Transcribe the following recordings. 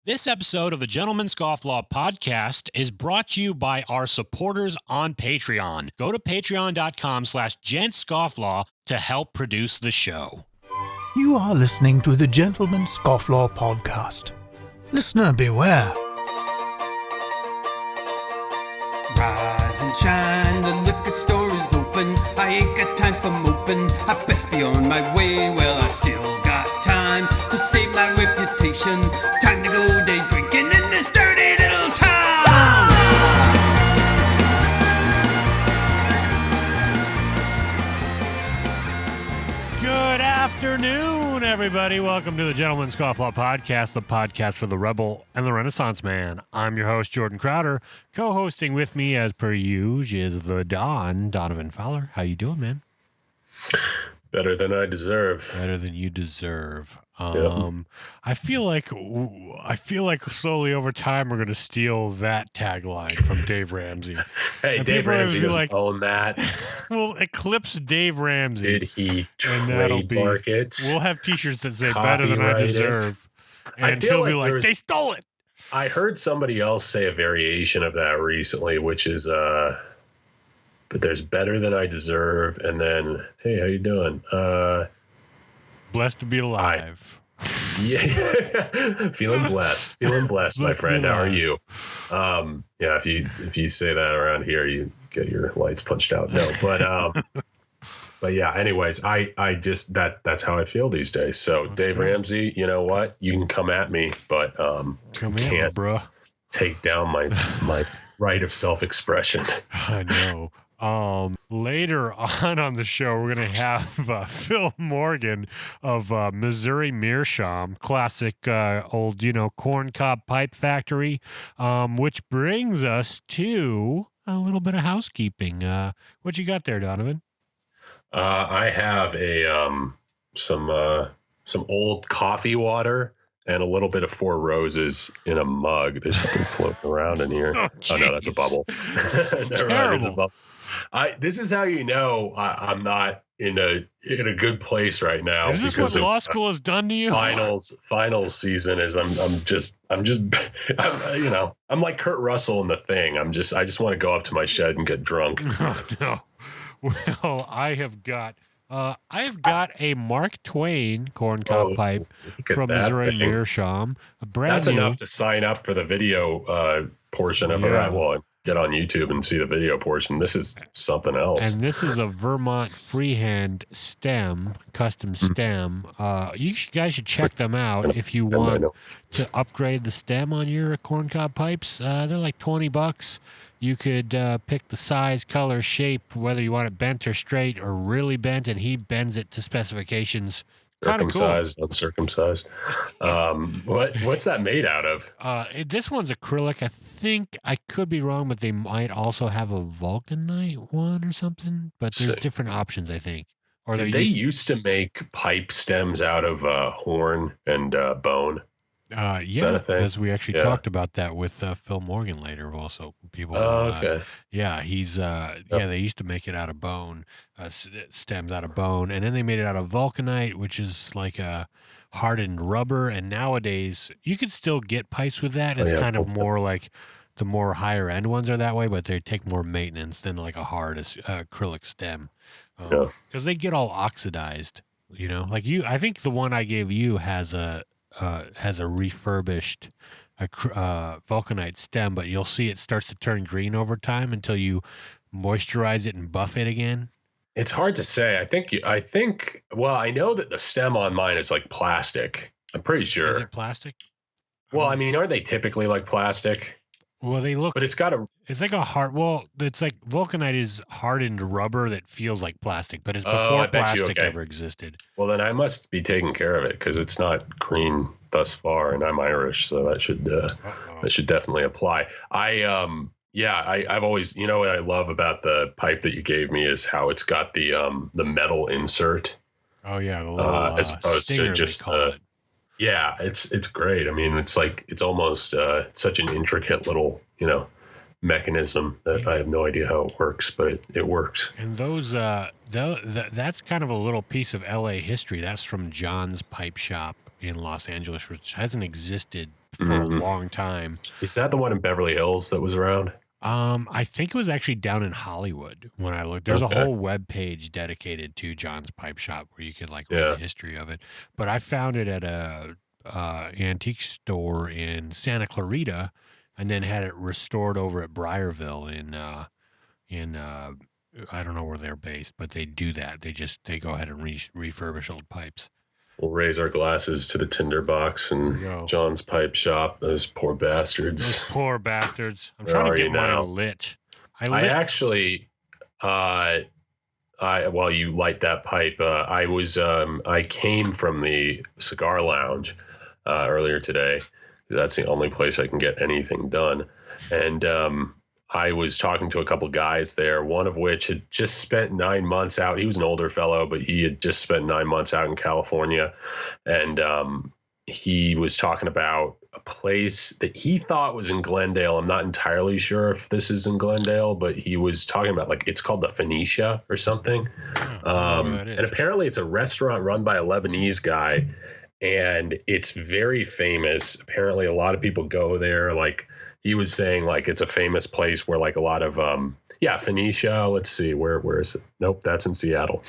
This episode of the Gentleman Scofflaw podcast is brought to you by our supporters on Patreon. Go to patreon.com/gentscofflaw to help produce the show. You are listening to the Gentleman Scofflaw podcast. Listener beware. Rise and shine, the liquor store is open. I ain't got time for moping. I best be on my way. Well, I still got time to save my reputation. Time to go day drinking in this dirty little town. Good afternoon, everybody. Welcome to the Gentleman Scofflaw podcast, the podcast for the rebel and the Renaissance man. I'm your host, Jordan Crowder. Co-hosting with me, as per usual, is the Donovan Fowler. How you doing, man? Better than I deserve. Better than you deserve. Yep. I feel like slowly over time we're going to steal that tagline from Dave Ramsey. Hey, And Dave people are gonna Ramsey be doesn't own that. We'll eclipse Dave Ramsey. Did he And that'll be- trademark it? We'll have T-shirts that say "Better than I Copyright it. deserve," I and feel he'll be like like, "They stole it." I heard somebody else say a variation of that recently, which is, but there's better than I deserve, and then, hey, how you doing? Blessed to be alive. Yeah, feeling blessed, my Blessed to be friend. How are alive. you? Yeah, if you say that around here, you get your lights punched out. No, but yeah. Anyways, I just that's how I feel these days. So Dave Ramsey, you know what? You can come at me, but Come you here, can't bruh. take down my right of self-expression. I know. Later on the show, we're going to have Phil Morgan of Missouri Meerschaum, classic old, corn cob pipe factory, which brings us to a little bit of housekeeping. What you got there, Donovan? I have some old coffee water and a little bit of Four Roses in a mug. There's something floating around in here. Oh no, that's a jeez. bubble. Never mind, it's a Terrible. bubble. This is how you know I'm not in a good place right now. Is this because what of law school has done to you? finals season is I'm like Kurt Russell in The Thing. I just want to go up to my shed and get drunk. Oh, no. Well, I have got a Mark Twain corn cob pipe Look at from that Missouri thing. Meerschaum. A brand That's new. enough to sign up for the video portion of it. Yeah. Well, get on YouTube and see the video portion. This is something else. And this is a Vermont freehand stem, custom stem. Guys should check them out if you I want know. to upgrade the stem on your corn cob pipes. They're like $20. You could pick the size, color, shape, whether you want it bent or straight or really bent, and he bends it to specifications. Kind of cool. Circumcised, uncircumcised. What's that made out of? This one's acrylic. I think I could be wrong, but they might also have a vulcanite one or something. But there's Sick. different options, I think. Or Did they're they used- used to make pipe stems out of horn and bone? yeah, that a thing? as we actually Yeah. talked about that with Phil Morgan later. Also, people. Oh, okay. Yeah, he's. Yeah, they used to make it out of bone, stems out of bone, and then they made it out of vulcanite, which is like a hardened rubber. And nowadays, you could still get pipes with that. It's yeah. kind of more like the more higher end ones are that way, but they take more maintenance than like a hard acrylic stem, Yeah. because they get all oxidized. Like you. I think the one I gave you has a refurbished vulcanite stem, but you'll see it starts to turn green over time until you moisturize it and buff it again. It's hard to say. I think. Well, I know that the stem on mine is like plastic. I'm pretty sure. Is it plastic? Well, I mean, aren't they typically like plastic? Well, they look. But it's got a. It's like a hard. Well, it's like vulcanite is hardened rubber that feels like plastic, but it's before I bet you, plastic okay. ever existed. Well, then I must be taking care of it because it's not green thus far, and I'm Irish, so that should definitely apply. I've always, what I love about the pipe that you gave me is how it's got the metal insert. Oh yeah, the little as opposed to stinger, they just call it. Yeah, it's great. I mean, it's almost such an intricate little mechanism that I have no idea how it works, but it works. And those, that's kind of a little piece of LA history. That's from John's Pipe Shop in Los Angeles, which hasn't existed for a long time. Is that the one in Beverly Hills that was around? I think it was actually down in Hollywood when I looked. There's a whole web page dedicated to John's Pipe Shop where you could like read the history of it. But I found it at a antique store in Santa Clarita, and then had it restored over at Briarville in I don't know where they're based, but they do that. They go ahead and refurbish old pipes. We'll raise our glasses to the tinderbox and John's Pipe Shop. Those poor bastards. Those poor bastards. I'm trying to get mine lit. I actually, while you light that pipe, I came from the cigar lounge earlier today. That's the only place I can get anything done. And I was talking to a couple guys there, one of which had just spent 9 months out. He was an older fellow, but he had just spent 9 months out in California. And he was talking about a place that he thought was in Glendale. I'm not entirely sure if this is in Glendale, but he was talking about, like, it's called the Phoenicia or something. And apparently it's a restaurant run by a Lebanese guy, and it's very famous. Apparently a lot of people go there. Like, he was saying, like, it's a famous place where, like, a lot of Phoenicia. Let's see, where is it? Nope, that's in Seattle.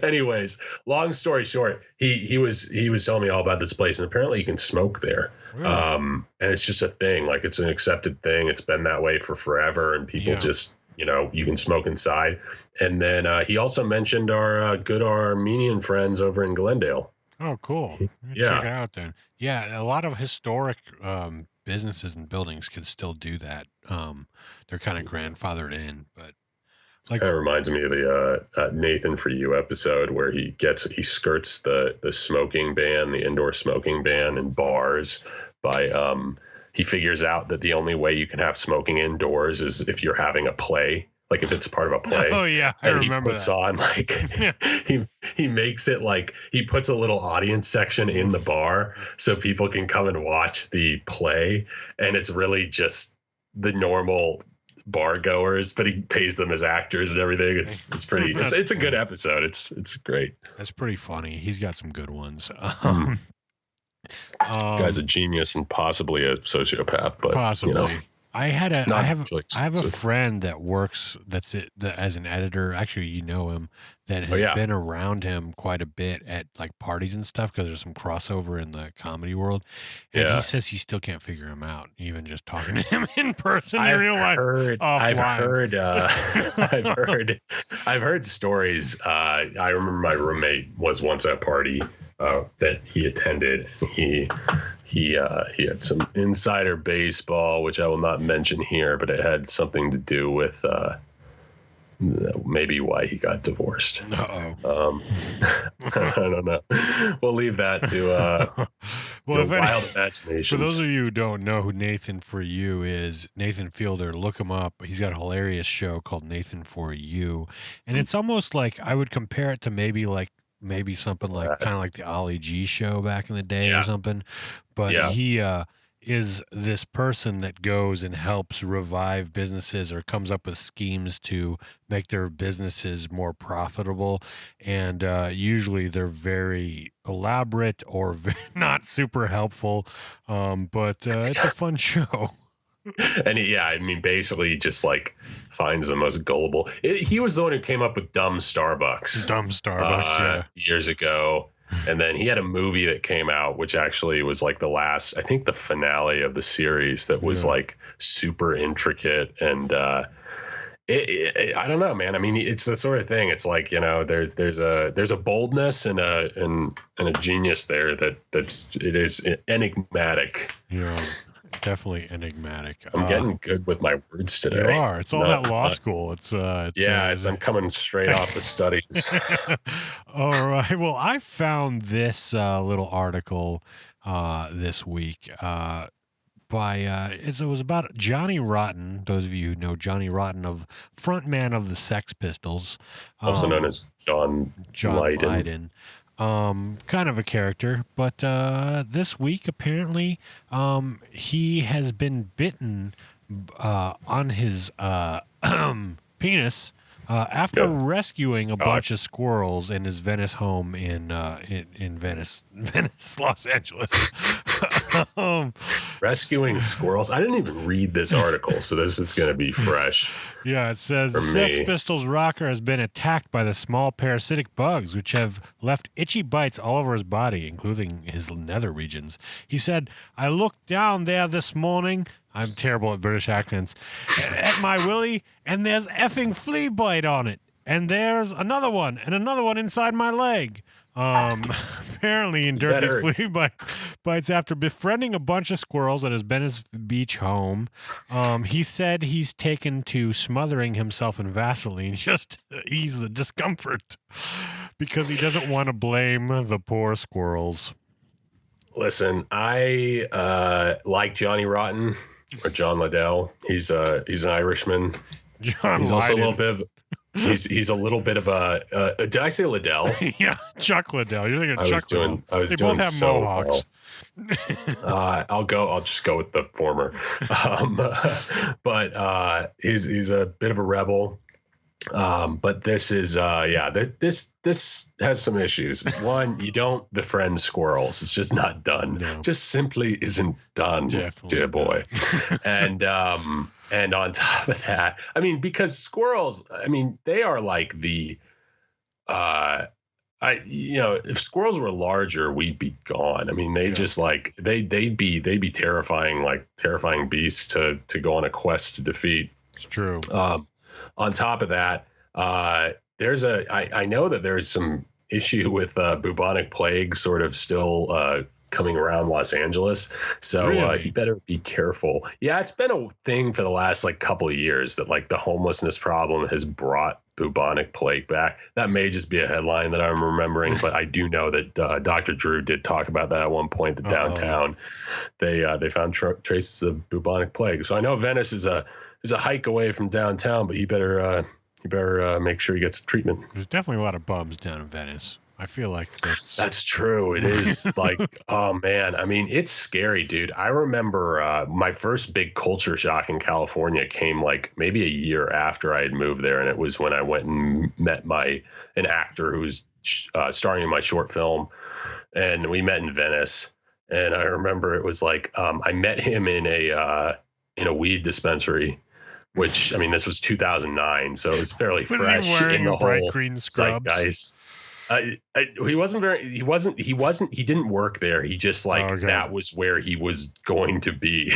Anyways, long story short, he was telling me all about this place, and apparently you can smoke there. Really? And it's just a thing. Like, it's an accepted thing. It's been that way for forever, and people just, you can smoke inside. And then he also mentioned our good Armenian friends over in Glendale. Oh, cool. Check it out then. Yeah, a lot of historic businesses and buildings can still do that. They're kind of grandfathered in, but like, kind of reminds me of the Nathan For You episode where he skirts the smoking ban, the indoor smoking ban in bars by he figures out that the only way you can have smoking indoors is if you're having a play. Like, if it's part of a play. Oh yeah, I remember he puts that. On like he makes it like he puts a little audience section in the bar so people can come and watch the play, and it's really just the normal bar goers, but he pays them as actors and everything. It's pretty. It's a good episode. It's great. That's pretty funny. He's got some good ones. Guy's a genius and possibly a sociopath, but possibly. I have a friend that works as an editor. Actually, you know him, that has been around him quite a bit at like parties and stuff because there's some crossover in the comedy world. And he says he still can't figure him out, even just talking to him in person in real life. I've heard stories. I remember my roommate was once at a party that he attended. He had some insider baseball, which I will not mention here, but it had something to do with maybe why he got divorced. I don't know. We'll leave that to wild imaginations. For those of you who don't know who Nathan For You is, Nathan Fielder, look him up. He's got a hilarious show called Nathan For You, and it's almost like I would compare it to maybe something like kind of like the Ollie G show back in the day or something. But he is this person that goes and helps revive businesses or comes up with schemes to make their businesses more profitable. And usually they're very elaborate or not super helpful. But it's a fun show. And basically just like finds the most gullible. He was the one who came up with Dumb Starbucks, years ago. And then he had a movie that came out, which actually was like the finale of the series that was like super intricate. And I don't know, man. I mean, it's the sort of thing. It's like, there's a boldness and a genius there it is enigmatic. Yeah. Definitely enigmatic. I'm getting good with my words today. You are. It's all that law school. I'm coming straight off the studies. All right. Well, I found this little article this week it was about Johnny Rotten. Those of you who know Johnny Rotten, frontman of the Sex Pistols, also known as John Lydon. Kind of a character, but this week apparently he has been bitten on his penis After Yeah. rescuing a bunch of squirrels in his Venice home in Venice, Los Angeles. Rescuing squirrels. I didn't even read this article, so this is going to be fresh. Yeah, it says For the Sex me. Pistols rocker has been attacked by the small parasitic bugs, which have left itchy bites all over his body, including his nether regions. He said, "I looked down there this morning." I'm terrible at British accents. "At my willy, and there's effing flea bite on it. And there's another one, and another one inside my leg." Apparently endured these flea bites after befriending a bunch of squirrels at his Venice Beach home. He said he's taken to smothering himself in Vaseline just to ease the discomfort because he doesn't want to blame the poor squirrels. Listen, I like Johnny Rotten or John Liddell. He's an Irishman. He's also a little bit of. He's a little bit of a. Did I say Liddell? Yeah, Chuck Liddell. You're thinking Chuck Liddell. They both have so mohawks. Well. I'll just go with the former. But he's a bit of a rebel. But this is this has some issues. One, you don't befriend squirrels. It's just not done. No. Just simply isn't done, Definitely dear boy. And on top of that, I mean, because squirrels, I mean, they are like the if squirrels were larger, we'd be gone. I mean, just like they'd be terrifying beasts to go on a quest to defeat. It's true. On top of that, I know that there's some issue with bubonic plague sort of still coming around Los Angeles. So really? You better be careful. Yeah, it's been a thing for the last couple of years that the homelessness problem has brought bubonic plague back. That may just be a headline that I'm remembering, but I do know that Dr. Drew did talk about that at one point. That downtown, they found traces of bubonic plague. So I know Venice is a hike away from downtown, but you better make sure he gets treatment. There's definitely a lot of bums down in Venice. I feel like that's true. It is oh man. I mean, it's scary, dude. I remember my first big culture shock in California came maybe a year after I had moved there, and it was when I went and met an actor who was starring in my short film, and we met in Venice. And I remember it was I met him in a weed dispensary. Which, I mean, this was 2009, so it was fairly fresh in the whole green scrubs? Zeitgeist. He didn't work there. He just that was where he was going to be.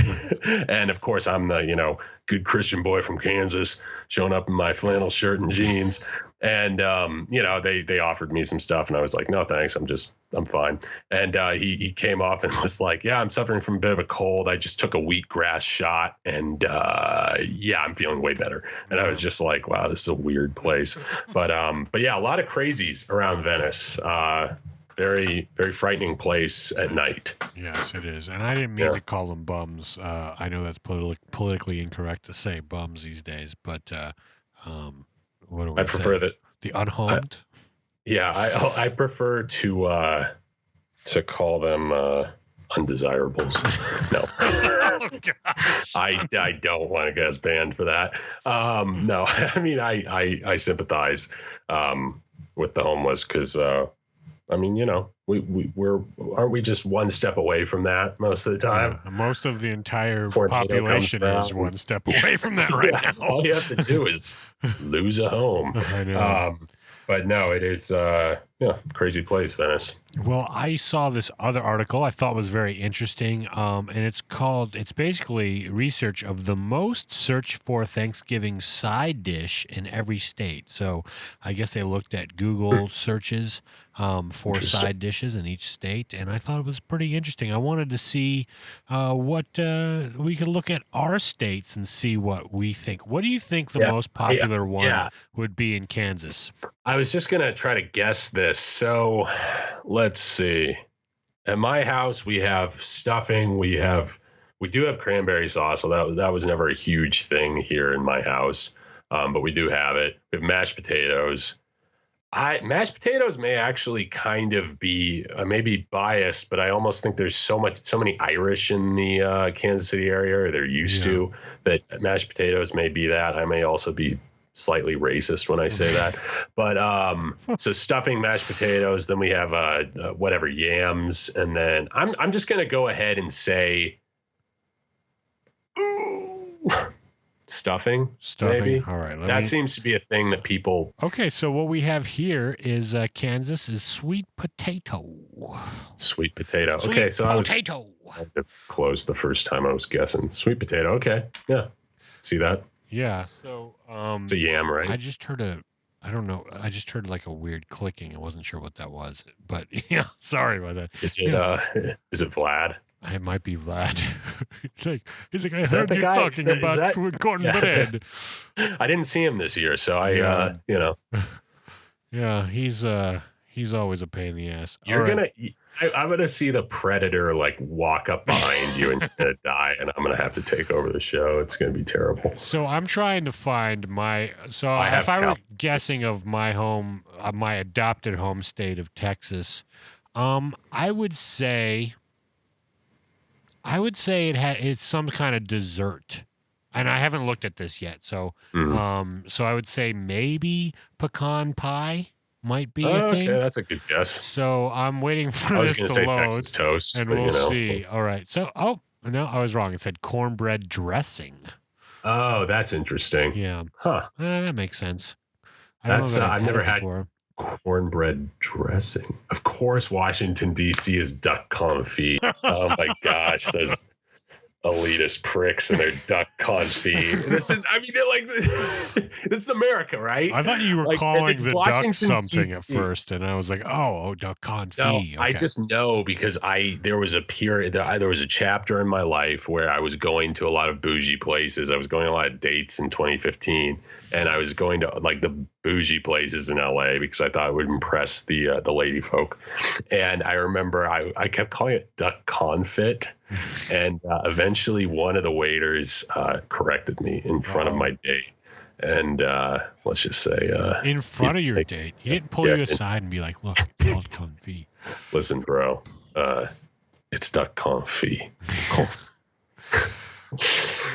And of course, I'm the, good Christian boy from Kansas showing up in my flannel shirt and jeans. And, they offered me some stuff and I was like, no, thanks. I'm fine. And he came up and was like, yeah, I'm suffering from a bit of a cold. I just took a wheatgrass shot and I'm feeling way better. And I was just like, wow, this is a weird place. But yeah, a lot of crazies around Venice. Very, very frightening place at night. Yes, it is. And I didn't mean to call them bums. I know that's politically incorrect to say bums these days, but what do we I prefer that the unhomed. I prefer to call them undesirables. No, Oh, I don't want to get us banned for that. No, I mean I sympathize with the homeless because I mean we're aren't we just one step away from that most of the time? Yeah, most of the entire population is one step away from that right now. All you have to do is lose a home. I know. But no, it is crazy place, Venice. Well, I saw this other article I thought was very interesting, and it's basically research of the most searched for Thanksgiving side dish in every state. So I guess they looked at Google searches for side dishes in each state, and I thought it was pretty interesting. I wanted to see what we could look at our states and see what we think. What do you think the most popular one would be in Kansas? I was just going to try to guess this. So let's see. At my house, we have stuffing. We do have cranberry sauce. So that was never a huge thing here in my house. But we do have it. We have mashed potatoes. Mashed potatoes may actually kind of be maybe biased, but I almost think there's so many Irish in the Kansas City area, or they're used to, that mashed potatoes may be that. I may also be slightly racist when I say that. But so stuffing, mashed potatoes, then we have whatever, yams, and then I'm just gonna go ahead and say stuffing. Maybe. All right. That seems to be a thing that people. Okay, so what we have here is Kansas is sweet potato. Sweet potato. Sweet okay, so potato. I had to close the first time I was guessing. Sweet potato. Okay, yeah. See that? Yeah. So It's a yam, right? I just heard I don't know. I just heard like a weird clicking. I wasn't sure what that was, but yeah, sorry about that. Is it is it Vlad? It might be Vlad. he's like, I Is that heard the you guy? talking Is about that- cornbread. I didn't see him this year, so I Yeah. Yeah, he's always a pain in the ass. I'm gonna see the predator like walk up behind you and you're gonna die, and I'm gonna have to take over the show. It's gonna be terrible. So I'm trying to find my. So if I were guessing of my home, my adopted home state of Texas, I would say it's some kind of dessert, and I haven't looked at this yet. So so I would say maybe pecan pie might be a thing. Okay, that's a good guess. So I'm waiting for I was this gonna to say load, Texas toast, and but, we'll see. All right. So no, I was wrong. It said cornbread dressing. Oh, that's interesting. Yeah. Huh. That makes sense. I don't know that I've never had before. cornbread dressing. Of course, Washington D.C. is duck confit. Oh my gosh, those elitist pricks and their duck confit. This is America, right? I thought you were Like, calling it's the Washington, duck something at D.C.. first, and I was like, duck confit. No, Okay. I just know because there was a period, there was a chapter in my life where I was going to a lot of bougie places. I was going on a lot of dates in 2015, and I was going to like the bougie places in LA because I thought it would impress the lady folk. And I remember I kept calling it duck confit, and eventually one of the waiters corrected me in front of my date. And let's just say in front of your date, he didn't pull you aside and be like, "Look, it's called confit." Listen, bro, it's duck confit.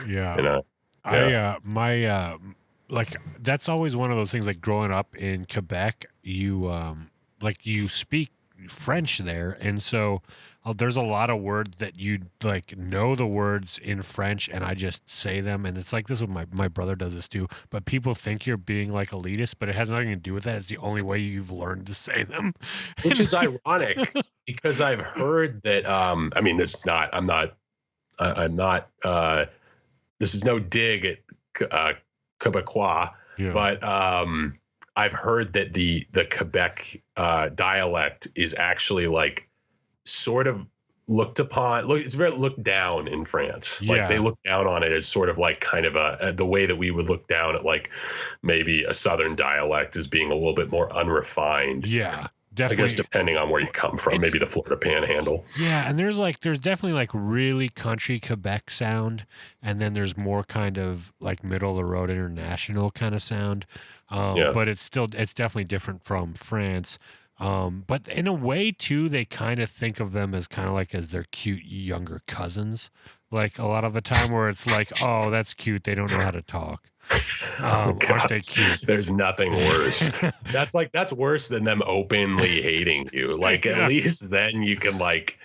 Yeah. You know, like that's always one of those things. Like growing up in Quebec, you speak French there, and so there's a lot of words that you like know the words in French, and I just say them, and it's like this. My brother does this too, but people think you're being like elitist, but it has nothing to do with that. It's the only way you've learned to say them, which is ironic because I've heard that. I mean, this is not. I'm not. This is no dig at Quebecois, but I've heard that the Quebec dialect is actually like sort of looked upon. It's very looked down in France. Yeah. Like they look down on it as sort of like kind of the way that we would look down at like maybe a Southern dialect as being a little bit more unrefined. Yeah. Definitely. I guess depending on where you come from, maybe the Florida Panhandle. Yeah, and there's definitely like really country Quebec sound, and then there's more kind of like middle of the road international kind of sound. But it's definitely different from France. But in a way too, they kind of think of them as kind of like as their cute younger cousins. Like a lot of the time where it's like, oh, that's cute. They don't know how to talk. Aren't they cute? There's nothing worse. That's worse than them openly hating you. Like at least then you can like,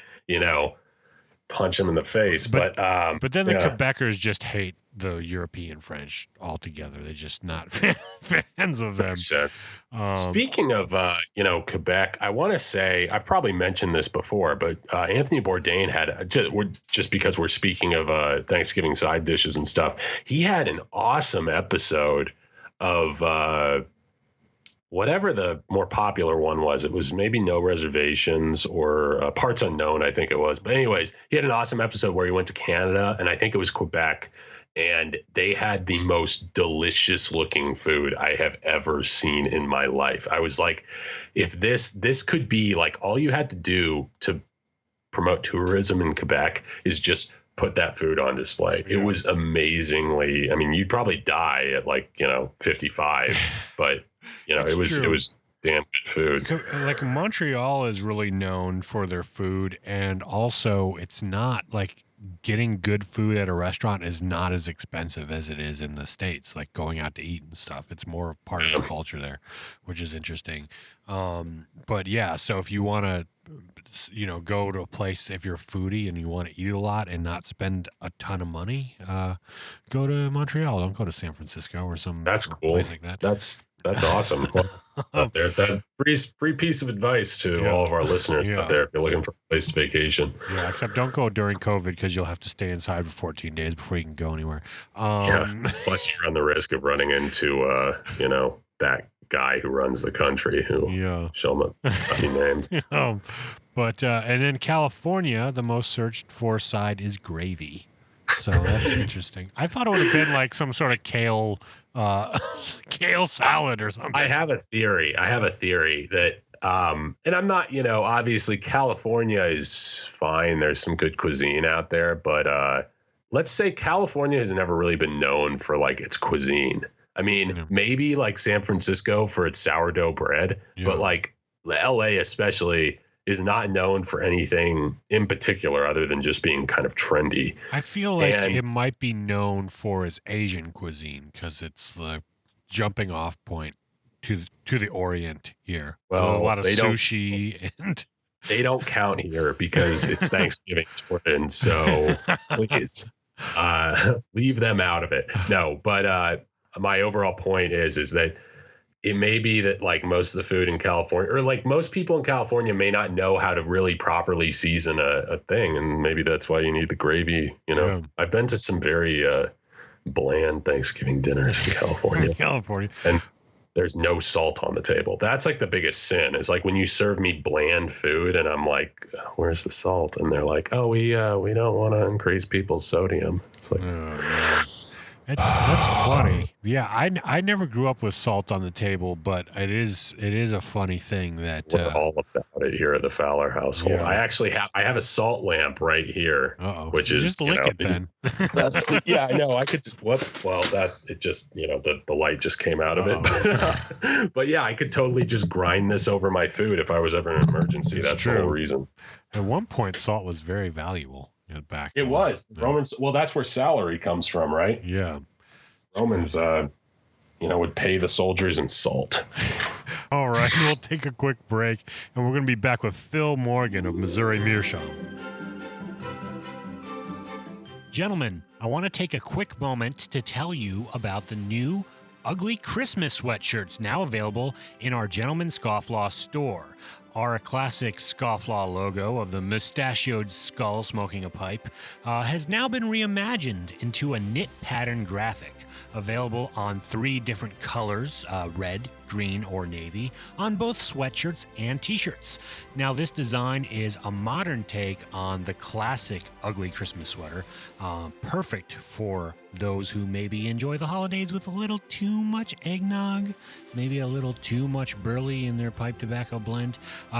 punch them in the face. But then the Quebecers just hate the European French altogether. They're just not fans of them. Makes sense. Speaking of, Quebec, I want to say, I've probably mentioned this before, but Anthony Bourdain had, just because we're speaking of Thanksgiving side dishes and stuff, he had an awesome episode of whatever the more popular one was. It was maybe No Reservations or Parts Unknown, I think it was. But anyways, he had an awesome episode where he went to Canada, and I think it was Quebec, and they had the most delicious looking food I have ever seen in my life. I was like, if this could be like all you had to do to promote tourism in Quebec is just put that food on display. Yeah. It was amazingly, I mean, you'd probably die at 55, but it was damn good food. Like Montreal is really known for their food, and also it's not like getting good food at a restaurant is not as expensive as it is in the States, like going out to eat and stuff. It's more of part of the culture there, which is interesting. But yeah, so if you want to, go to a place, if you're a foodie and you want to eat a lot and not spend a ton of money, go to Montreal. Don't go to San Francisco or some That's cool. place like that. That's awesome. Well, out there, that free piece of advice to all of our listeners out there if you're looking for a place to vacation. Yeah, except don't go during COVID because you'll have to stay inside for 14 days before you can go anywhere. Plus, you run the risk of running into, that guy who runs the country who shall not be named. But and in California, the most searched for side is gravy. So that's interesting. I thought it would have been like some sort of kale salad or something. I have a theory that, and I'm not, obviously California is fine. There's some good cuisine out there, but let's say California has never really been known for like its cuisine. I mean, maybe like San Francisco for its sourdough bread, but like LA especially is not known for anything in particular other than just being kind of trendy. I feel like it might be known for its Asian cuisine because it's the jumping off point to the Orient here. Well, so a lot of sushi and they don't count here because it's Thanksgiving, Jordan. So please leave them out of it. No, but my overall point is that it may be that like most of the food in California, or like most people in California, may not know how to really properly season a thing, and maybe that's why you need the gravy. I've been to some very bland Thanksgiving dinners in California. And there's no salt on the table. That's like the biggest sin. Is like when you serve me bland food, and I'm like, "Where's the salt?" And they're like, "Oh, we don't want to increase people's sodium." It's like. That's funny. Yeah, I never grew up with salt on the table, but it is a funny thing that we're all about it here at the Fowler household. Yeah. I actually have a salt lamp right here, which is just lick it then. That's I know. I could just it just the light just came out of it. But yeah, I could totally just grind this over my food if I was ever in an emergency. That's the whole reason. At one point, salt was very valuable. Back it was Romans. Well, that's where salary comes from, right? Yeah, Romans, would pay the soldiers in salt. All right, we'll take a quick break, and we're going to be back with Phil Morgan of Missouri Meerschaum. Gentlemen, I want to take a quick moment to tell you about the new ugly Christmas sweatshirts now available in our Gentleman Scofflaw store. Our classic Scofflaw logo of the mustachioed skull smoking a pipe has now been reimagined into a knit pattern graphic, available on 3 different colors, red, green, or navy, on both sweatshirts and t-shirts. Now, this design is a modern take on the classic ugly Christmas sweater, perfect for those who maybe enjoy the holidays with a little too much eggnog, maybe a little too much burley in their pipe tobacco blend.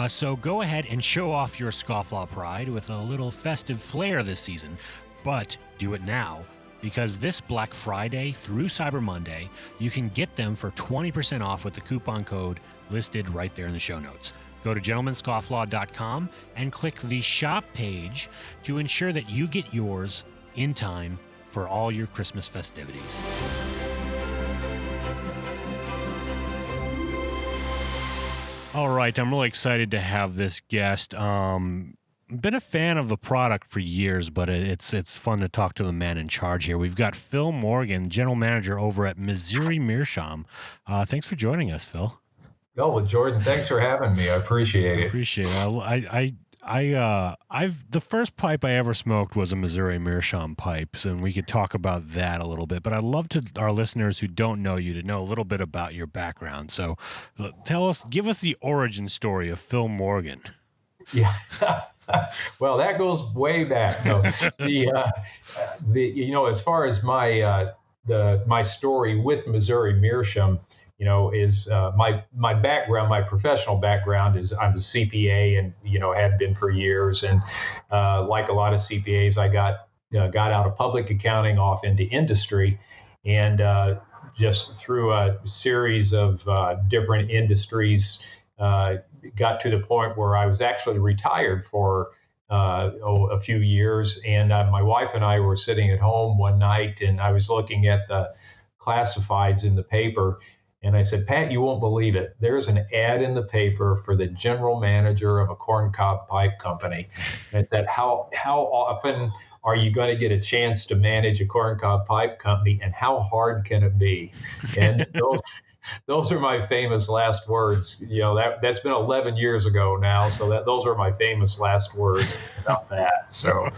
So go ahead and show off your Scofflaw pride with a little festive flair this season, but do it now, because this Black Friday through Cyber Monday, you can get them for 20% off with the coupon code listed right there in the show notes. Go to gentlemanscofflaw.com and click the shop page to ensure that you get yours in time for all your Christmas festivities. All right, I'm really excited to have this guest. Been a fan of the product for years, but it's fun to talk to the man in charge here. We've got Phil Morgan, general manager over at Missouri Meerschaum. Thanks for joining us, Phil. Oh, well, Jordan, thanks for having me. I appreciate it. The first pipe I ever smoked was a Missouri Meerschaum pipes, and we could talk about that a little bit. But I'd love to our listeners who don't know you to know a little bit about your background. So, give us the origin story of Phil Morgan. Yeah. Well, that goes way back. No, as far as my story with Missouri Meerschaum, is my background, my professional background is I'm a CPA and, have been for years. And like a lot of CPAs, I got out of public accounting off into industry, and just through a series of different industries, got to the point where I was actually retired for a few years. And my wife and I were sitting at home one night, and I was looking at the classifieds in the paper. And I said, Pat, you won't believe it. There's an ad in the paper for the general manager of a corncob pipe company. And I said, how often are you going to get a chance to manage a corncob pipe company, and how hard can it be? And those are my famous last words. That's been 11 years ago now, so those are my famous last words about that. So,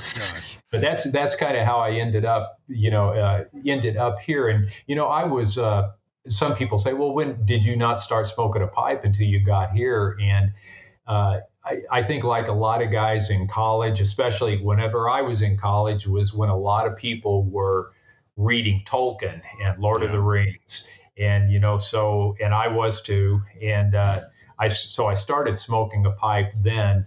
but that's kind of how I ended up here. And I was. Some people say, well, when did you not start smoking a pipe until you got here? And I think, like a lot of guys in college, especially whenever I was in college, was when a lot of people were reading Tolkien and Lord of the Rings. And, and I was too. And I started smoking a pipe then,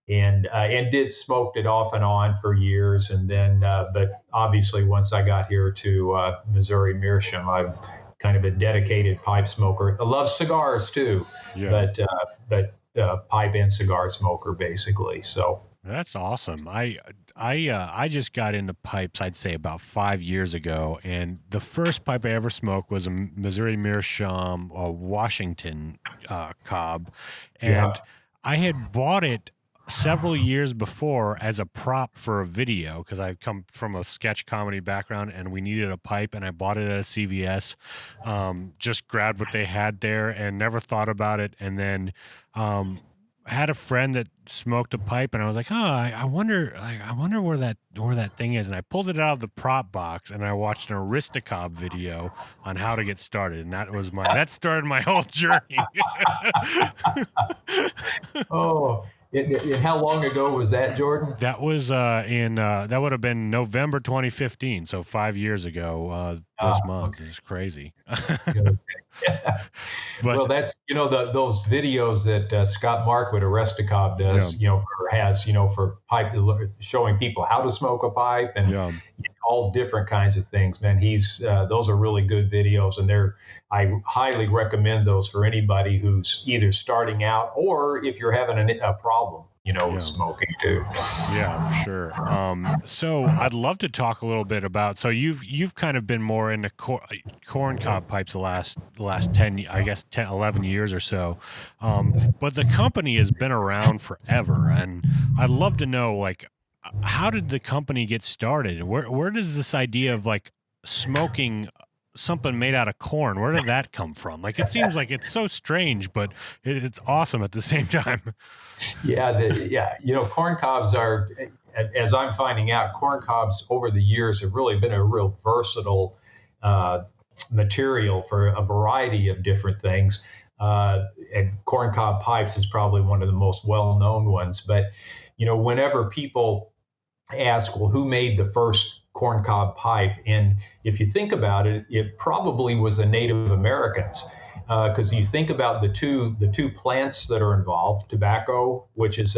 and did smoked it off and on for years. And then, but obviously once I got here to Missouri Meerschaum, I'm kind of a dedicated pipe smoker. I love cigars too, but pipe and cigar smoker basically. So that's awesome. I just got into pipes, I'd say about 5 years ago, and the first pipe I ever smoked was a Missouri Meerschaum, Washington cob, and I had bought it several years before as a prop for a video, because I come from a sketch comedy background and we needed a pipe, and I bought it at a CVS, just grabbed what they had there and never thought about it. And then had a friend that smoked a pipe, and I was like, I wonder where that thing is. And I pulled it out of the prop box, and I watched an Aristocob video on how to get started, and that started my whole journey. Oh. And how long ago was that, Jordan? That was that would have been November 2015, so 5 years ago this month. This is crazy. Well, that's those videos that Scott Mark with Aristocob does, has for pipe, showing people how to smoke a pipe and all different kinds of things. Man, those are really good videos, and I highly recommend those for anybody who's either starting out or if you're having a problem, with smoking too. Yeah, for sure. So I'd love to talk a little bit about. So you've kind of been more into corn cob pipes the last 11 years or so, but the company has been around forever, and I'd love to know, like, how did the company get started? Where does this idea of like smoking something made out of corn, where did that come from? Like, it seems like it's so strange, but it's awesome at the same time. Corn cobs are, as I'm finding out, corn cobs over the years have really been a real versatile material for a variety of different things. And corn cob pipes is probably one of the most well-known ones. But, whenever people ask, well, who made the first corn cob pipe? And if you think about it, it probably was the Native Americans, because you think about the two plants that are involved: tobacco, which is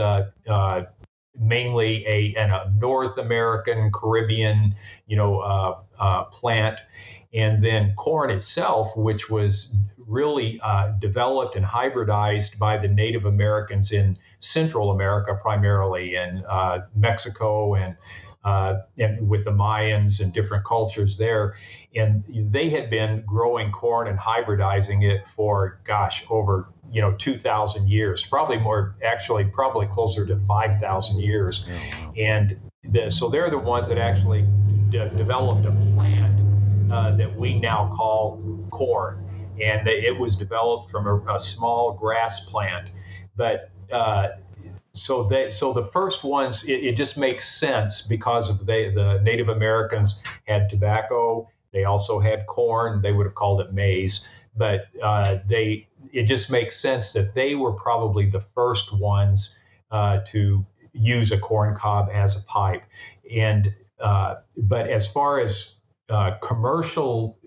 mainly a North American Caribbean plant, and then corn itself, which was really developed and hybridized by the Native Americans in Central America, primarily in Mexico and with the Mayans and different cultures there. And they had been growing corn and hybridizing it for, over 2,000 years, probably closer to 5,000 years. Oh, wow. And so they're the ones that actually developed a plant that we now call corn. And it was developed from a small grass plant. But so the first ones, it just makes sense because of the Native Americans had tobacco. They also had corn. They would have called it maize. But it just makes sense that they were probably the first ones to use a corn cob as a pipe. And but as far as commercial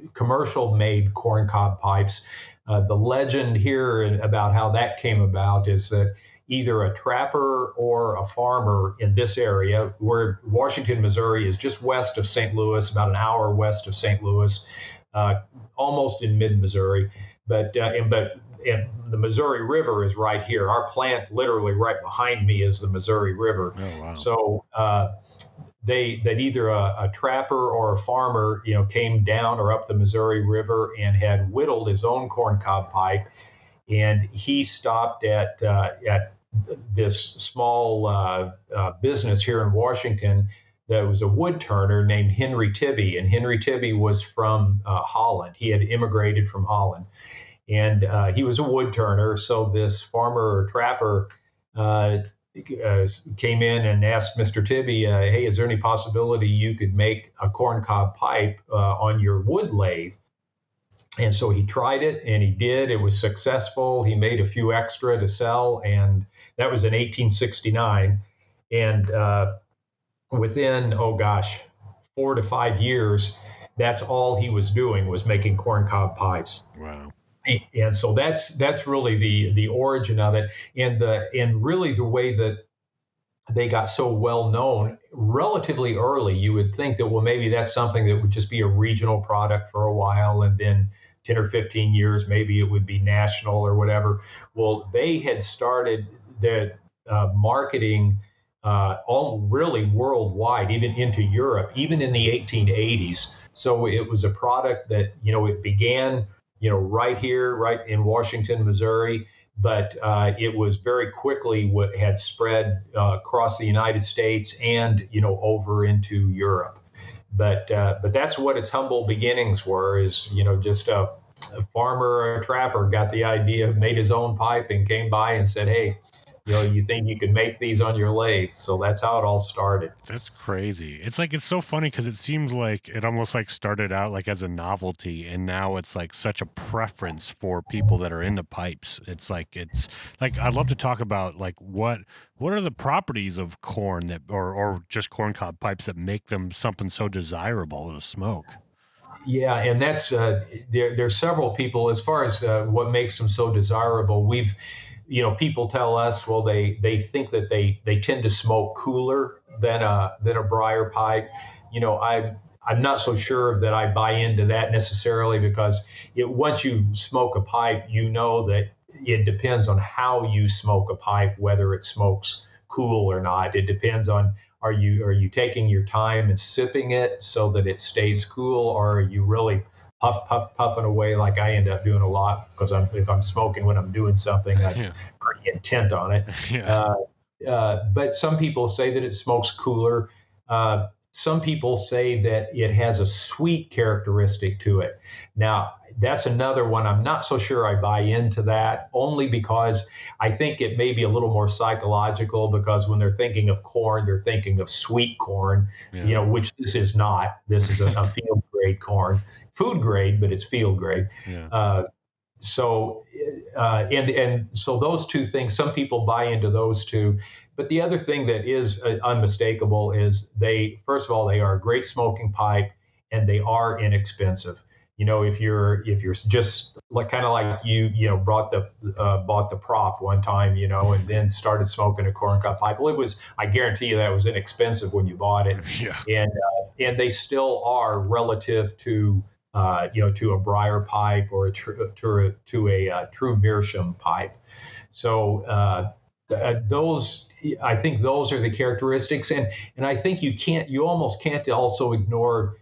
made corn cob pipes, the legend here about how that came about is that either a trapper or a farmer in this area, where Washington, Missouri is just west of St. Louis, about an hour west of St. Louis, almost in mid-Missouri, but and the Missouri River is right here. Our plant, literally right behind me, is the Missouri River. Oh, wow. So that either a trapper or a farmer, came down or up the Missouri River and had whittled his own corncob pipe, and he stopped at this small business here in Washington that was a wood turner named Henry Tibby, and Henry Tibby was from Holland. He had immigrated from Holland, and he was a wood turner. So this farmer or trapper came in and asked Mr. Tibby, "Hey, is there any possibility you could make a corncob pipe on your wood lathe?" And so he tried it, and he did. It was successful. He made a few extra to sell, and that was in 1869. And within, 4 to 5 years, that's all he was doing, was making corncob pipes. Wow. And so that's really the origin of it, and really the way that they got so well known relatively early. You would think that, well, maybe that's something that would just be a regional product for a while, and then 10 or 15 years, maybe it would be national or whatever. Well, they had started their marketing all really worldwide, even into Europe, even in the 1880s. So it was a product that, it began, right here, right in Washington, Missouri, but it was very quickly what had spread across the United States and, over into Europe. But that's what its humble beginnings were, is, just a farmer or a trapper got the idea, made his own pipe, and came by and said, "Hey, you think you can make these on your lathe?" So that's how it all started. That's crazy. It's so funny because it seems like it almost started out as a novelty, and now it's such a preference for people that are into pipes. It's I'd love to talk about what are the properties of corn that or just corncob pipes that make them something so desirable to smoke. Yeah, and that's there's several people as far as what makes them so desirable. People tell us, well, they think that they tend to smoke cooler than a briar pipe. I'm not so sure that I buy into that necessarily, because once you smoke a pipe, that it depends on how you smoke a pipe, whether it smokes cool or not. It depends on, are you taking your time and sipping it so that it stays cool, or are you really puffing away like I end up doing a lot, because if I'm smoking when I'm doing something, I'm pretty intent on it. Yeah. But some people say that it smokes cooler. Some people say that it has a sweet characteristic to it. Now, that's another one. I'm not so sure I buy into that, only because I think it may be a little more psychological, because when they're thinking of corn, they're thinking of sweet corn, which this is not. This is a field grade corn. Food grade, but it's field grade. Yeah. So those two things, some people buy into those two. But the other thing that is unmistakable is first of all, they are a great smoking pipe, and they are inexpensive. If you're just kind of like bought the prop one time, and then started smoking a corncob pipe. Well, I guarantee you that was inexpensive when you bought it. Yeah. And they still are relative to to a briar pipe or to a true meerschaum pipe. So I think those are the characteristics, and I think you almost can't also ignore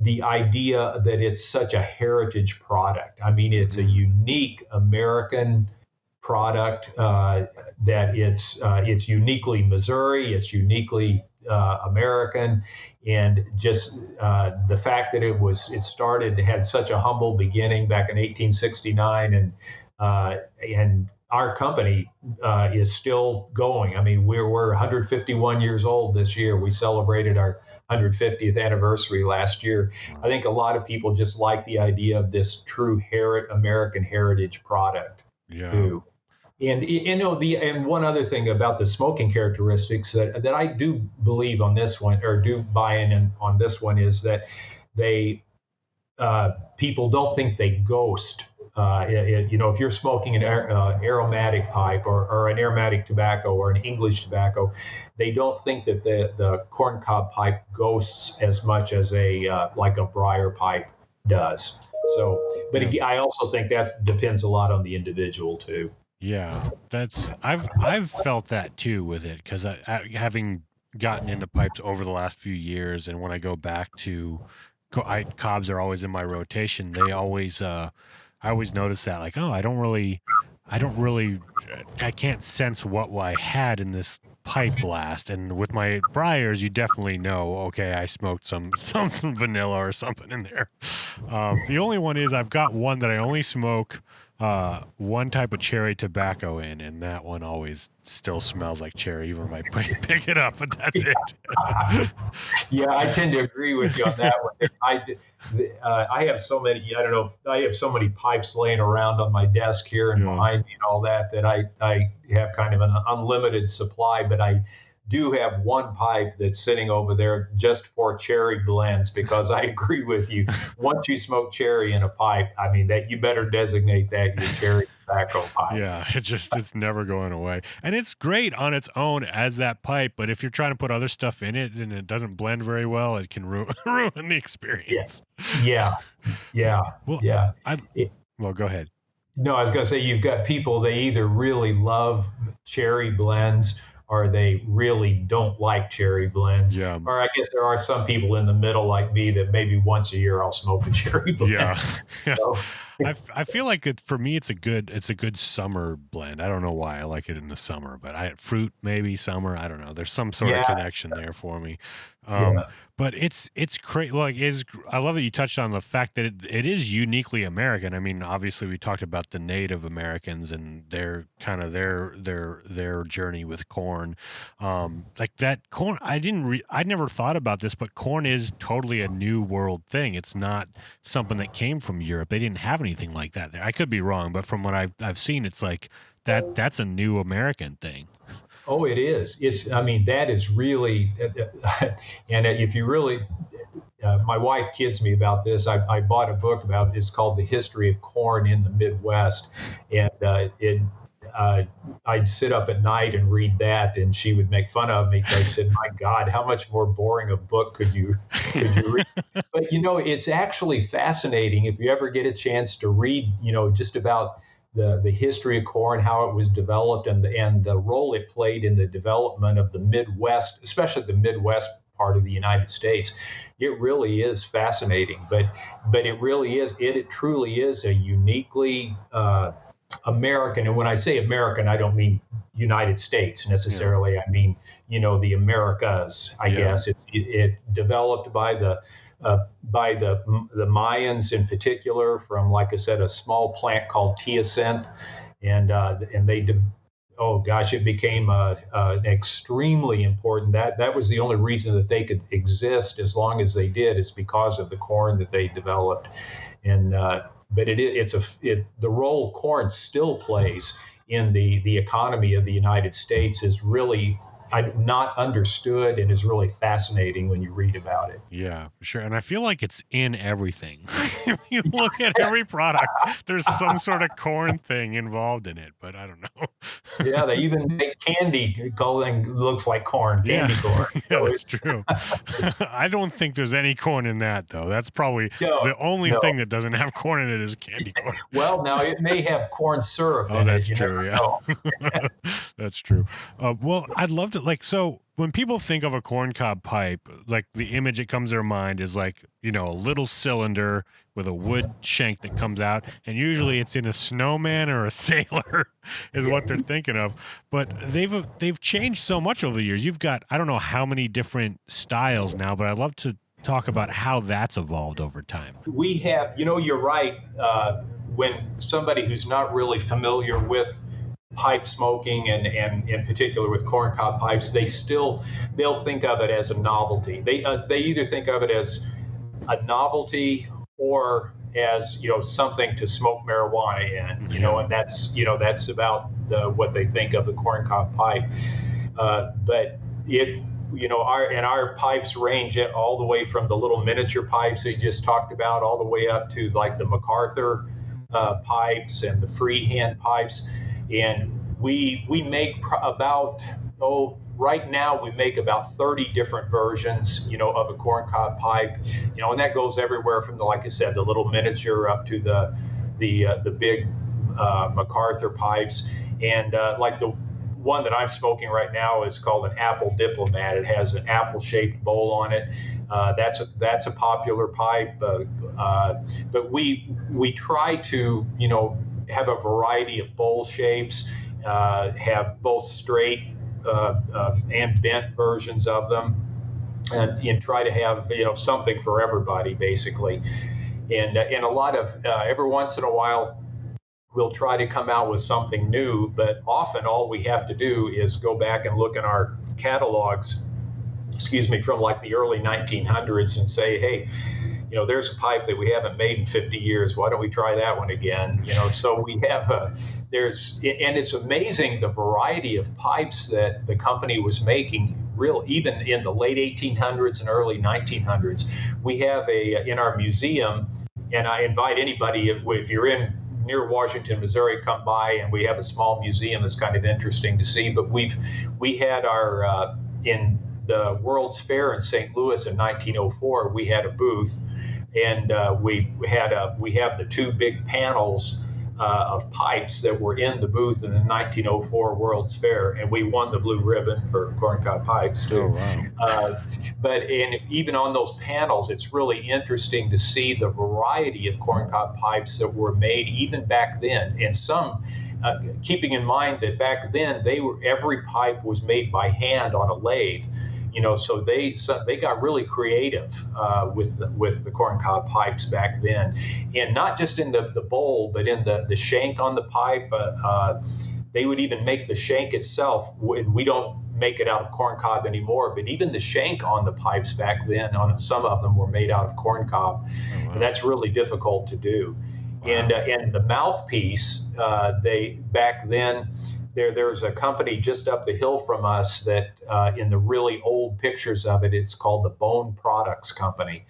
the idea that it's such a heritage product. I mean, it's a unique American product, that it's uniquely Missouri, it's uniquely American, and just the fact that it had such a humble beginning back in 1869, and our company is still going. I mean, we're 151 years old this year. We celebrated our 150th anniversary last year. I think a lot of people just like the idea of this true American heritage product too. And one other thing about the smoking characteristics that I do believe on this one, or do buy in on this one, is that people don't think they ghost. If you're smoking an aromatic pipe or an aromatic tobacco or an English tobacco, they don't think that the corncob pipe ghosts as much as like a briar pipe does. So, but again, I also think that depends a lot on the individual too. Yeah, I've felt that too with it, because I having gotten into pipes over the last few years, and when I go back to cobs are always in my rotation. They always I always notice that, like, oh, I don't really I can't sense what I had in this pipe blast. And with my briars, you definitely know, okay, I smoked some vanilla or something in there. The only one is I've got one that I only smoke one type of cherry tobacco in, and that one always still smells like cherry even if I pick it up, but that's it. Yeah, I tend to agree with you on that one. I have so many, I don't know, I have so many pipes laying around on my desk here and behind me and all that I have kind of an unlimited supply, but I do have one pipe that's sitting over there just for cherry blends, because I agree with you. Once you smoke cherry in a pipe, I mean, that you better designate that your cherry tobacco pipe. Yeah, it's never going away. And it's great on its own as that pipe, but if you're trying to put other stuff in it and it doesn't blend very well, it can ruin the experience. Yeah. Well, yeah. Well, go ahead. No, I was going to say, you've got people, they either really love cherry blends or they really don't like cherry blends. Yeah. Or I guess there are some people in the middle like me that maybe once a year I'll smoke a cherry blend. Yeah. So, I feel like for me it's a good summer blend. I don't know why I like it in the summer, but fruit maybe summer. I don't know. There's some sort of connection there for me. But it's great. Like, I love that you touched on the fact that it is uniquely American. I mean, obviously we talked about the Native Americans and their kind of their journey with corn. Like that corn, I never thought about this, but corn is totally a new world thing. It's not something that came from Europe. They didn't have anything like that there. I could be wrong, but from what I've seen, it's like that's a new American thing. Oh, it is. I mean, that is really, and if you really, my wife kids me about this. I bought a book it's called The History of Corn in the Midwest. And I'd sit up at night and read that, and she would make fun of me because she said, my God, how much more boring a book could you read? But, it's actually fascinating if you ever get a chance to read, just about the history of corn, how it was developed, and the role it played in the development of the Midwest, especially the Midwest part of the United States. It really is fascinating, but it really is, it truly is a uniquely American. And when I say American, I don't mean United States necessarily. I mean, the Americas, I guess. It developed by the Mayans in particular, from, like I said, a small plant called teosinte, and they it became an extremely important. That was the only reason that they could exist as long as they did, is because of the corn that they developed. And but the role corn still plays in the economy of the United States is really not understood, and is really fascinating when you read about it. Yeah, for sure. And I feel like it's in everything. If you look at every product, there's some sort of corn thing involved in it, but I don't know. Yeah, they even make candy calling looks like corn, candy corn. Yeah, that's true. I don't think there's any corn in that, though. That's probably the only thing that doesn't have corn in it is candy corn. Well, now it may have corn syrup in it. That's true, yeah. That's true. Well, I'd love to, so when people think of a corncob pipe, like, the image that comes to their mind is like, a little cylinder with a wood shank that comes out, and usually it's in a snowman or a sailor is what they're thinking of. But they've changed so much over the years. You've got, I don't know how many different styles now, but I'd love to talk about how that's evolved over time. We have, you're right. When somebody who's not really familiar with pipe smoking, and in particular with corncob pipes, they'll think of it as a novelty. They either think of it as a novelty or as something to smoke marijuana in, and that's about what they think of the corncob pipe. But it, our pipes range all the way from the little miniature pipes they just talked about, all the way up to like the Macarthur pipes and the freehand pipes. And we make about right now we make about 30 different versions, of a corncob pipe, and that goes everywhere from like I said, the little miniature up to the big Macarthur pipes. And like the one that I'm smoking right now is called an apple Diplomat. It has an apple-shaped bowl on it. That's a popular pipe, but we try to have a variety of bowl shapes, have both straight and bent versions of them, and try to have something for everybody basically. And a lot of every once in a while we'll try to come out with something new, but often all we have to do is go back and look in our catalogs, from like the early 1900s and say, hey, there's a pipe that we haven't made in 50 years. Why don't we try that one again? So we have and it's amazing the variety of pipes that the company was making. Even in the late 1800s and early 1900s, we have in our museum, and I invite anybody, if you're near Washington, Missouri, come by, and we have a small museum that's kind of interesting to see. But we had our in the World's Fair in St. Louis in 1904, we had a booth, and we have the two big panels of pipes that were in the booth in the 1904 World's Fair, and we won the blue ribbon for corncob pipes too. Oh, wow. But even on those panels, it's really interesting to see the variety of corncob pipes that were made even back then, and some. Keeping in mind that back then every pipe was made by hand on a lathe, so they got really creative with the corncob pipes back then, and not just in the bowl, but in the shank on the pipe. They would even make the shank itself. We don't make it out of corncob anymore, but even the shank on the pipes back then, some of them were made out of corncob, and that's really difficult to do. Wow. And the mouthpiece, they back then. There's a company just up the hill from us that in the really old pictures of it, it's called the Bone Products Company.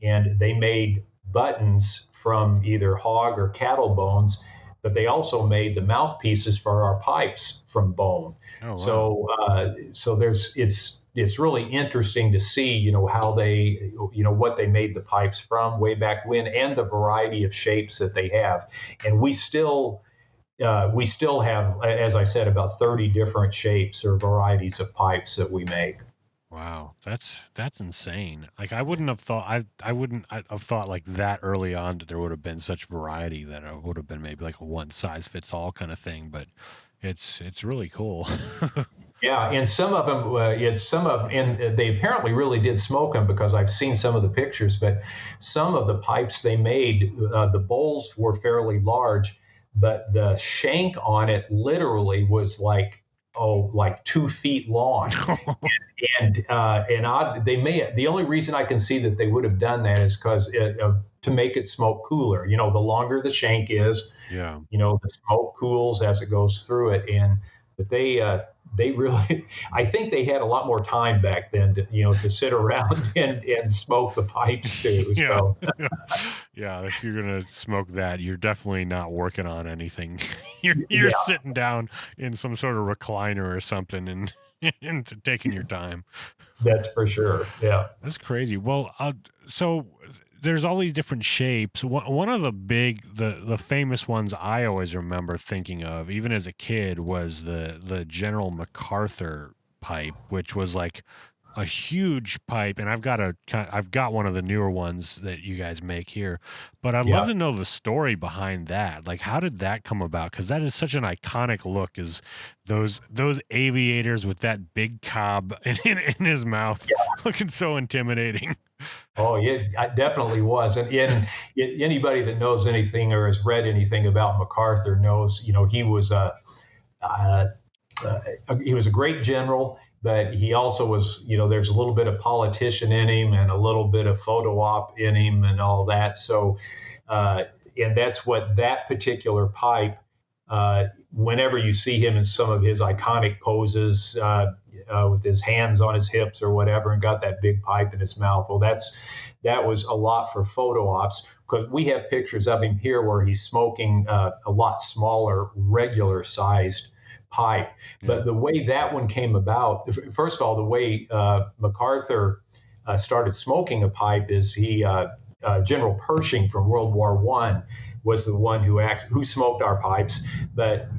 And they made buttons from either hog or cattle bones, but they also made the mouthpieces for our pipes from bone. Oh, wow. So it's really interesting to see, how they, what they made the pipes from way back when, and the variety of shapes that they have. And we still have, as I said, about 30 different shapes or varieties of pipes that we make. Wow, that's insane. Like I wouldn't have thought have thought like that early on that there would have been such variety, that it would have been maybe like a one size fits all kind of thing. But it's really cool. Yeah, and some of them, and they apparently really did smoke them, because I've seen some of the pictures. But some of the pipes they made, the bowls were fairly large, but the shank on it literally was like 2 feet long. The only reason I can see that they would have done that is because to make it smoke cooler. The longer the shank is, the smoke cools as it goes through it. But they really, I think they had a lot more time back then to sit around and smoke the pipes too. So. Yeah, if you're gonna smoke that, you're definitely not working on anything. You're sitting down in some sort of recliner or something and taking your time. That's for sure. Yeah, that's crazy. Well, so there's all these different shapes. One of the famous ones I always remember thinking of, even as a kid, was the General Macarthur pipe, which was like a huge pipe, and I've got one of the newer ones that you guys make here, but I'd love to know the story behind that. Like, how did that come about? Because that is such an iconic look, is those aviators with that big cob in his mouth, looking so intimidating. Oh yeah, it definitely was. And anybody that knows anything or has read anything about Macarthur knows, he was a great general. But he also was, there's a little bit of politician in him and a little bit of photo op in him and all that. So, and that's what that particular pipe, whenever you see him in some of his iconic poses with his hands on his hips or whatever, and got that big pipe in his mouth. Well, that was a lot for photo ops, because we have pictures of him here where he's smoking a lot smaller, regular sized pipe. But the way that one came about, first of all, the way Macarthur started smoking a pipe is General Pershing from World War I was the one who smoked our pipes, but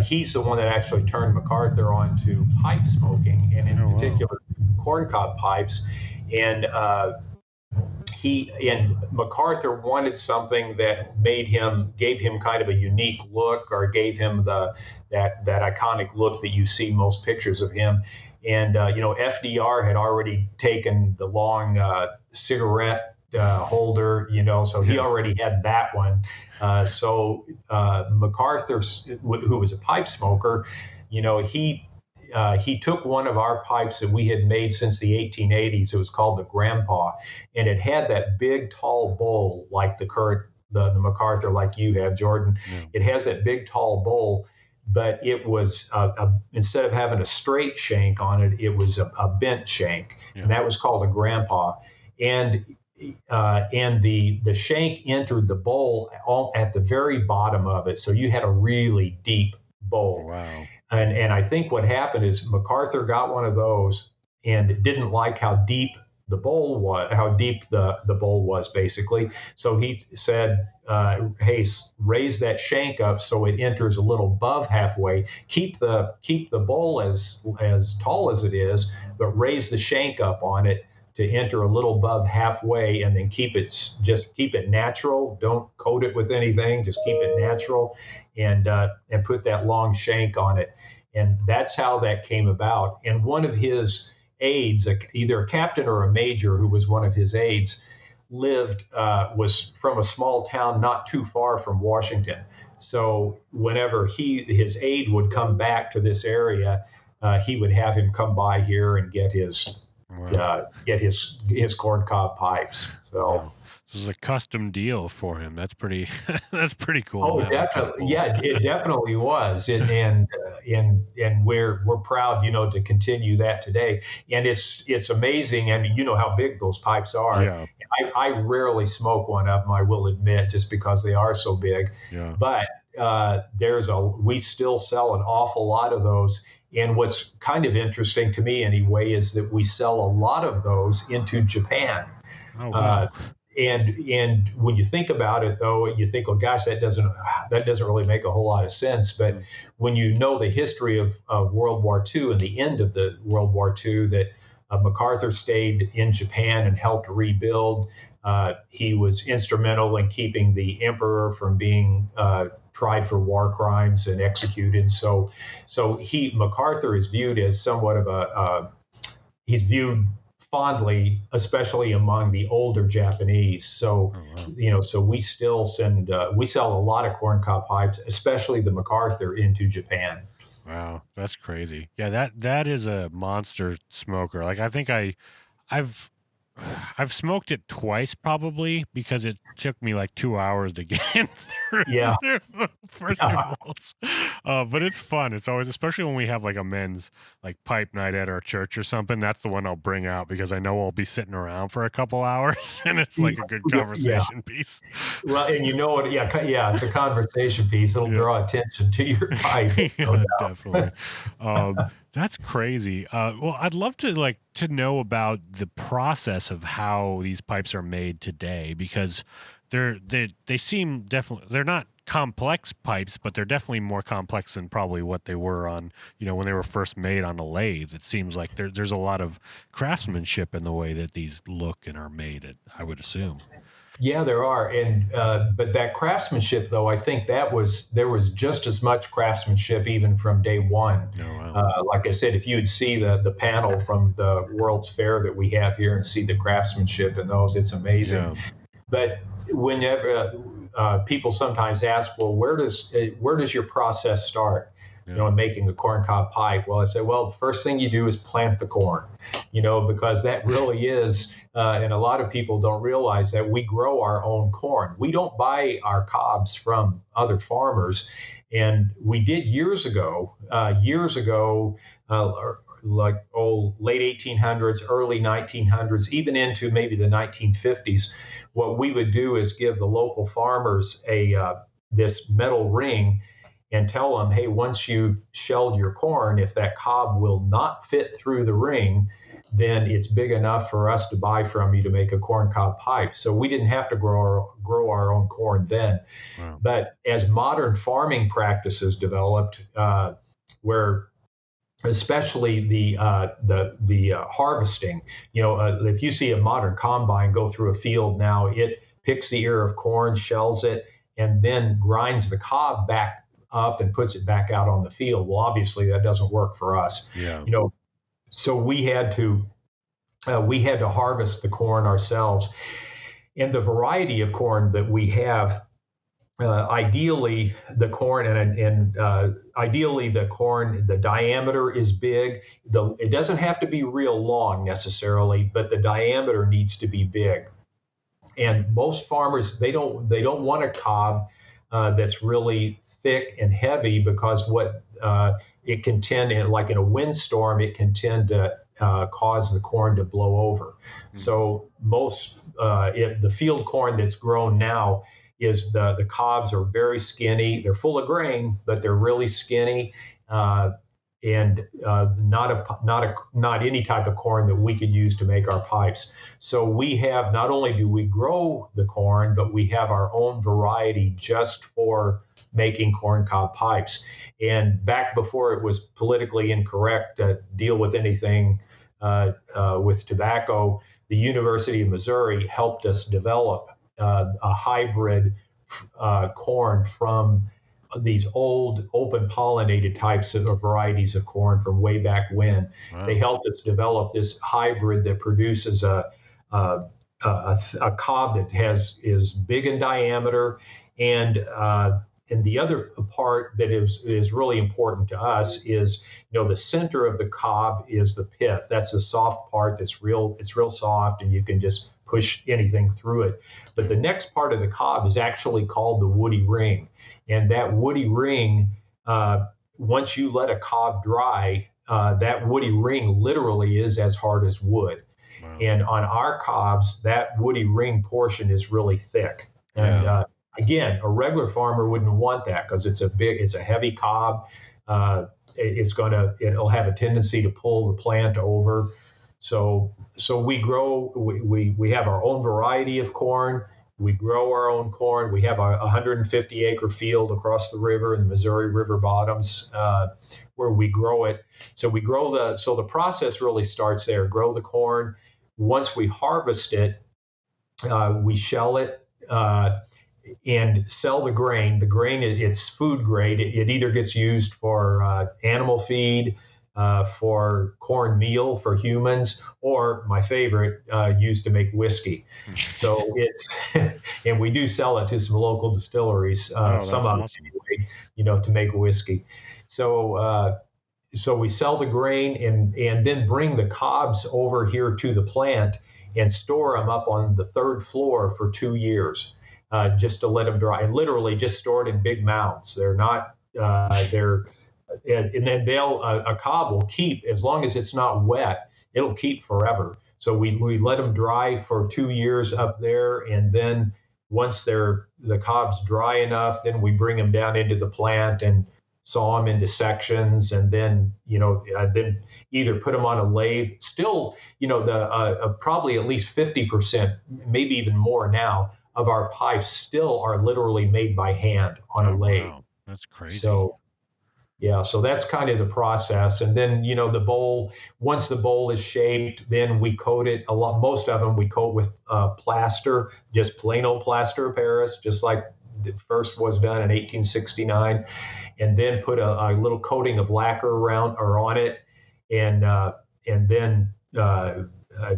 he's the one that actually turned Macarthur on to pipe smoking, and in particular corncob pipes. And Macarthur wanted something that gave him kind of a unique look, or gave him that iconic look that you see most pictures of him. And FDR had already taken the long cigarette holder, so he already had that one. So Macarthur, who was a pipe smoker, he took one of our pipes that we had made since the 1880s. It was called the Grandpa, and it had that big, tall bowl like the Macarthur, like you have, Jordan. Yeah. It has that big, tall bowl, but it was instead of having a straight shank on it, it was a bent shank, and that was called a Grandpa. And the shank entered the bowl at the very bottom of it, so you had a really deep bowl. Wow. And I think what happened is Macarthur got one of those and didn't like how deep the bowl was, basically. So he said, hey, raise that shank up so it enters a little above halfway. Keep the bowl as tall as it is, but raise the shank up on it to enter a little above halfway, and then keep it natural. Don't coat it with anything. Just keep it natural, and put that long shank on it. And that's how that came about. And one of his aides, either a captain or a major who was one of his aides, was from a small town not too far from Washington. So whenever his aide would come back to this area, he would have him come by here and get his corncob pipes. So. Wow. This was a custom deal for him. That's pretty cool. Oh, definitely. Yeah, it definitely was. And we're proud, to continue that today. And it's amazing. I mean, you know how big those pipes are. Yeah. I rarely smoke one of them, I will admit, just because they are so big. Yeah. But we still sell an awful lot of those. And what's kind of interesting to me anyway is that we sell a lot of those into Japan. Oh, wow. And when you think about it, though, you think, oh gosh, that doesn't really make a whole lot of sense. But when you know the history of World War II and the end of the World War II, that Macarthur stayed in Japan and helped rebuild. He was instrumental in keeping the emperor from being tried for war crimes and executed. So Macarthur is viewed as somewhat of he's viewed fondly, especially among the older Japanese. So, so we still we sell a lot of corncob pipes, especially the Macarthur, into Japan. Wow, that's crazy. Yeah, that is a monster smoker. Like, I think I've smoked it twice probably, because it took me like 2 hours to get through the first two bowls. But it's fun. It's always, especially when we have like a men's like pipe night at our church or something, that's the one I'll bring out, because I know I'll be sitting around for a couple hours and it's like a good conversation piece. Well, and it's a conversation piece. It'll draw attention to your pipe. Definitely. That's crazy. Well, I'd love to know about the process of how these pipes are made today, because they seem definitely, they're not complex pipes, but they're definitely more complex than probably what they were on, when they were first made on a lathe. It seems like there's a lot of craftsmanship in the way that these look and are made, I would assume. Yeah, there are, and but that craftsmanship, though, I think there was just as much craftsmanship even from day one. Oh, wow. Like I said, if you'd see the panel from the World's Fair that we have here and see the craftsmanship in those, it's amazing. Yeah. But whenever people sometimes ask, well, where does your process start? In making a corncob pipe. Well, I say, the first thing you do is plant the corn, because that really is, and a lot of people don't realize that we grow our own corn. We don't buy our cobs from other farmers. And we did years ago, late 1800s, early 1900s, even into maybe the 1950s. What we would do is give the local farmers this metal ring, and tell them, hey, once you've shelled your corn, if that cob will not fit through the ring, then it's big enough for us to buy from you to make a corn cob pipe. So we didn't have to grow our own corn then. Wow. But as modern farming practices developed, where especially the harvesting, if you see a modern combine go through a field now, it picks the ear of corn, shells it, and then grinds the cob back up and puts it back out on the field. Well, obviously that doesn't work for us. Yeah. So we had to harvest the corn ourselves, and the variety of corn that we have. Ideally, the corn the diameter is big. It doesn't have to be real long necessarily, but the diameter needs to be big. And most farmers, they don't want a cob that's really thick and heavy, because what it can tend, like in a windstorm, it can tend to cause the corn to blow over. So most the field corn that's grown now is the cobs are very skinny. They're full of grain, but they're really skinny, and not any type of corn that we could use to make our pipes. So we have, not only do we grow the corn, but we have our own variety just for making corn cob pipes. And back before it was politically incorrect to deal with anything with tobacco, the University of Missouri helped us develop a hybrid corn from these old open pollinated types of varieties of corn from way back when. Wow. They helped us develop this hybrid that produces a cob that is big in diameter, and the other part that is really important to us is, the center of the cob is the pith. That's the soft part it's real soft, and you can just push anything through it. But the next part of the cob is actually called the woody ring. And that woody ring, once you let a cob dry, that woody ring literally is as hard as wood. Wow. And on our cobs, that woody ring portion is really thick. And again, a regular farmer wouldn't want that, because it's a heavy cob. It'll have a tendency to pull the plant over. So we grow, we have our own variety of corn. We grow our own corn. We have a 150-acre field across the river in the Missouri River bottoms, where we grow it. So the process really starts there. Grow the corn. Once we harvest it, we shell it and sell the grain. The grain, it's food grade. It either gets used for animal feed, for corn meal for humans, or my favorite, used to make whiskey. So it's, and we do sell it to some local distilleries, some of them anyway, to make whiskey. So we sell the grain and then bring the cobs over here to the plant and store them up on the third floor for 2 years, just to let them dry. And literally just stored in big mounds. They're not, and then a cob will keep, as long as it's not wet, it'll keep forever. So we let them dry for 2 years up there, and then once the cob's dry enough, then we bring them down into the plant and saw them into sections, and then then either put them on a lathe. Still, probably at least 50%, maybe even more now, of our pipes still are literally made by hand on a lathe. Wow. That's crazy. So that's kind of the process. And then, the bowl, once the bowl is shaped, then we coat it most of them we coat with plaster, just plain old plaster of Paris, just like the first was done in 1869, and then put a little coating of lacquer on it, and then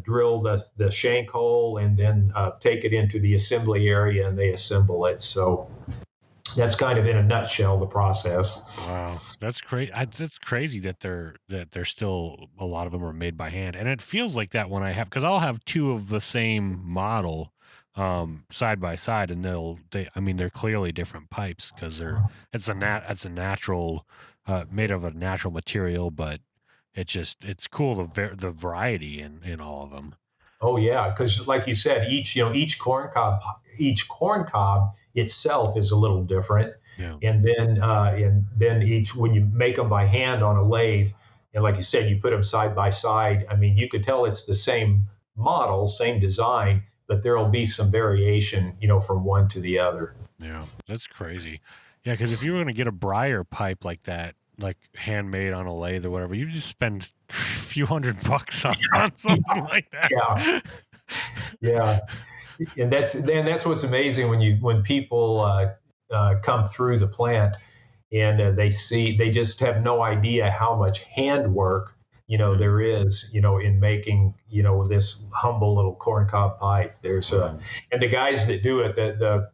drill the shank hole, and then take it into the assembly area, and they assemble it. So that's kind of in a nutshell the process. Wow, that's crazy. That's crazy that they're still, a lot of them are made by hand, and it feels like that when because I'll have two of the same model side by side, and they're clearly different pipes, because it's a natural made of a natural material, but it's cool the variety in all of them. Oh yeah, because like you said, each corn cob itself is a little different. Yeah. And then each, when you make them by hand on a lathe, and like you said, you put them side by side. I mean, you could tell it's the same model, same design, but there'll be some variation, from one to the other. Yeah, that's crazy. Yeah, because if you were going to get a briar pipe like that, like handmade on a lathe or whatever, you just spend a few $100 on something like that. Yeah. Yeah. And that's what's amazing when people come through the plant and they just have no idea how much handwork there is in making this humble little corncob pipe. There's and the guys that do it, the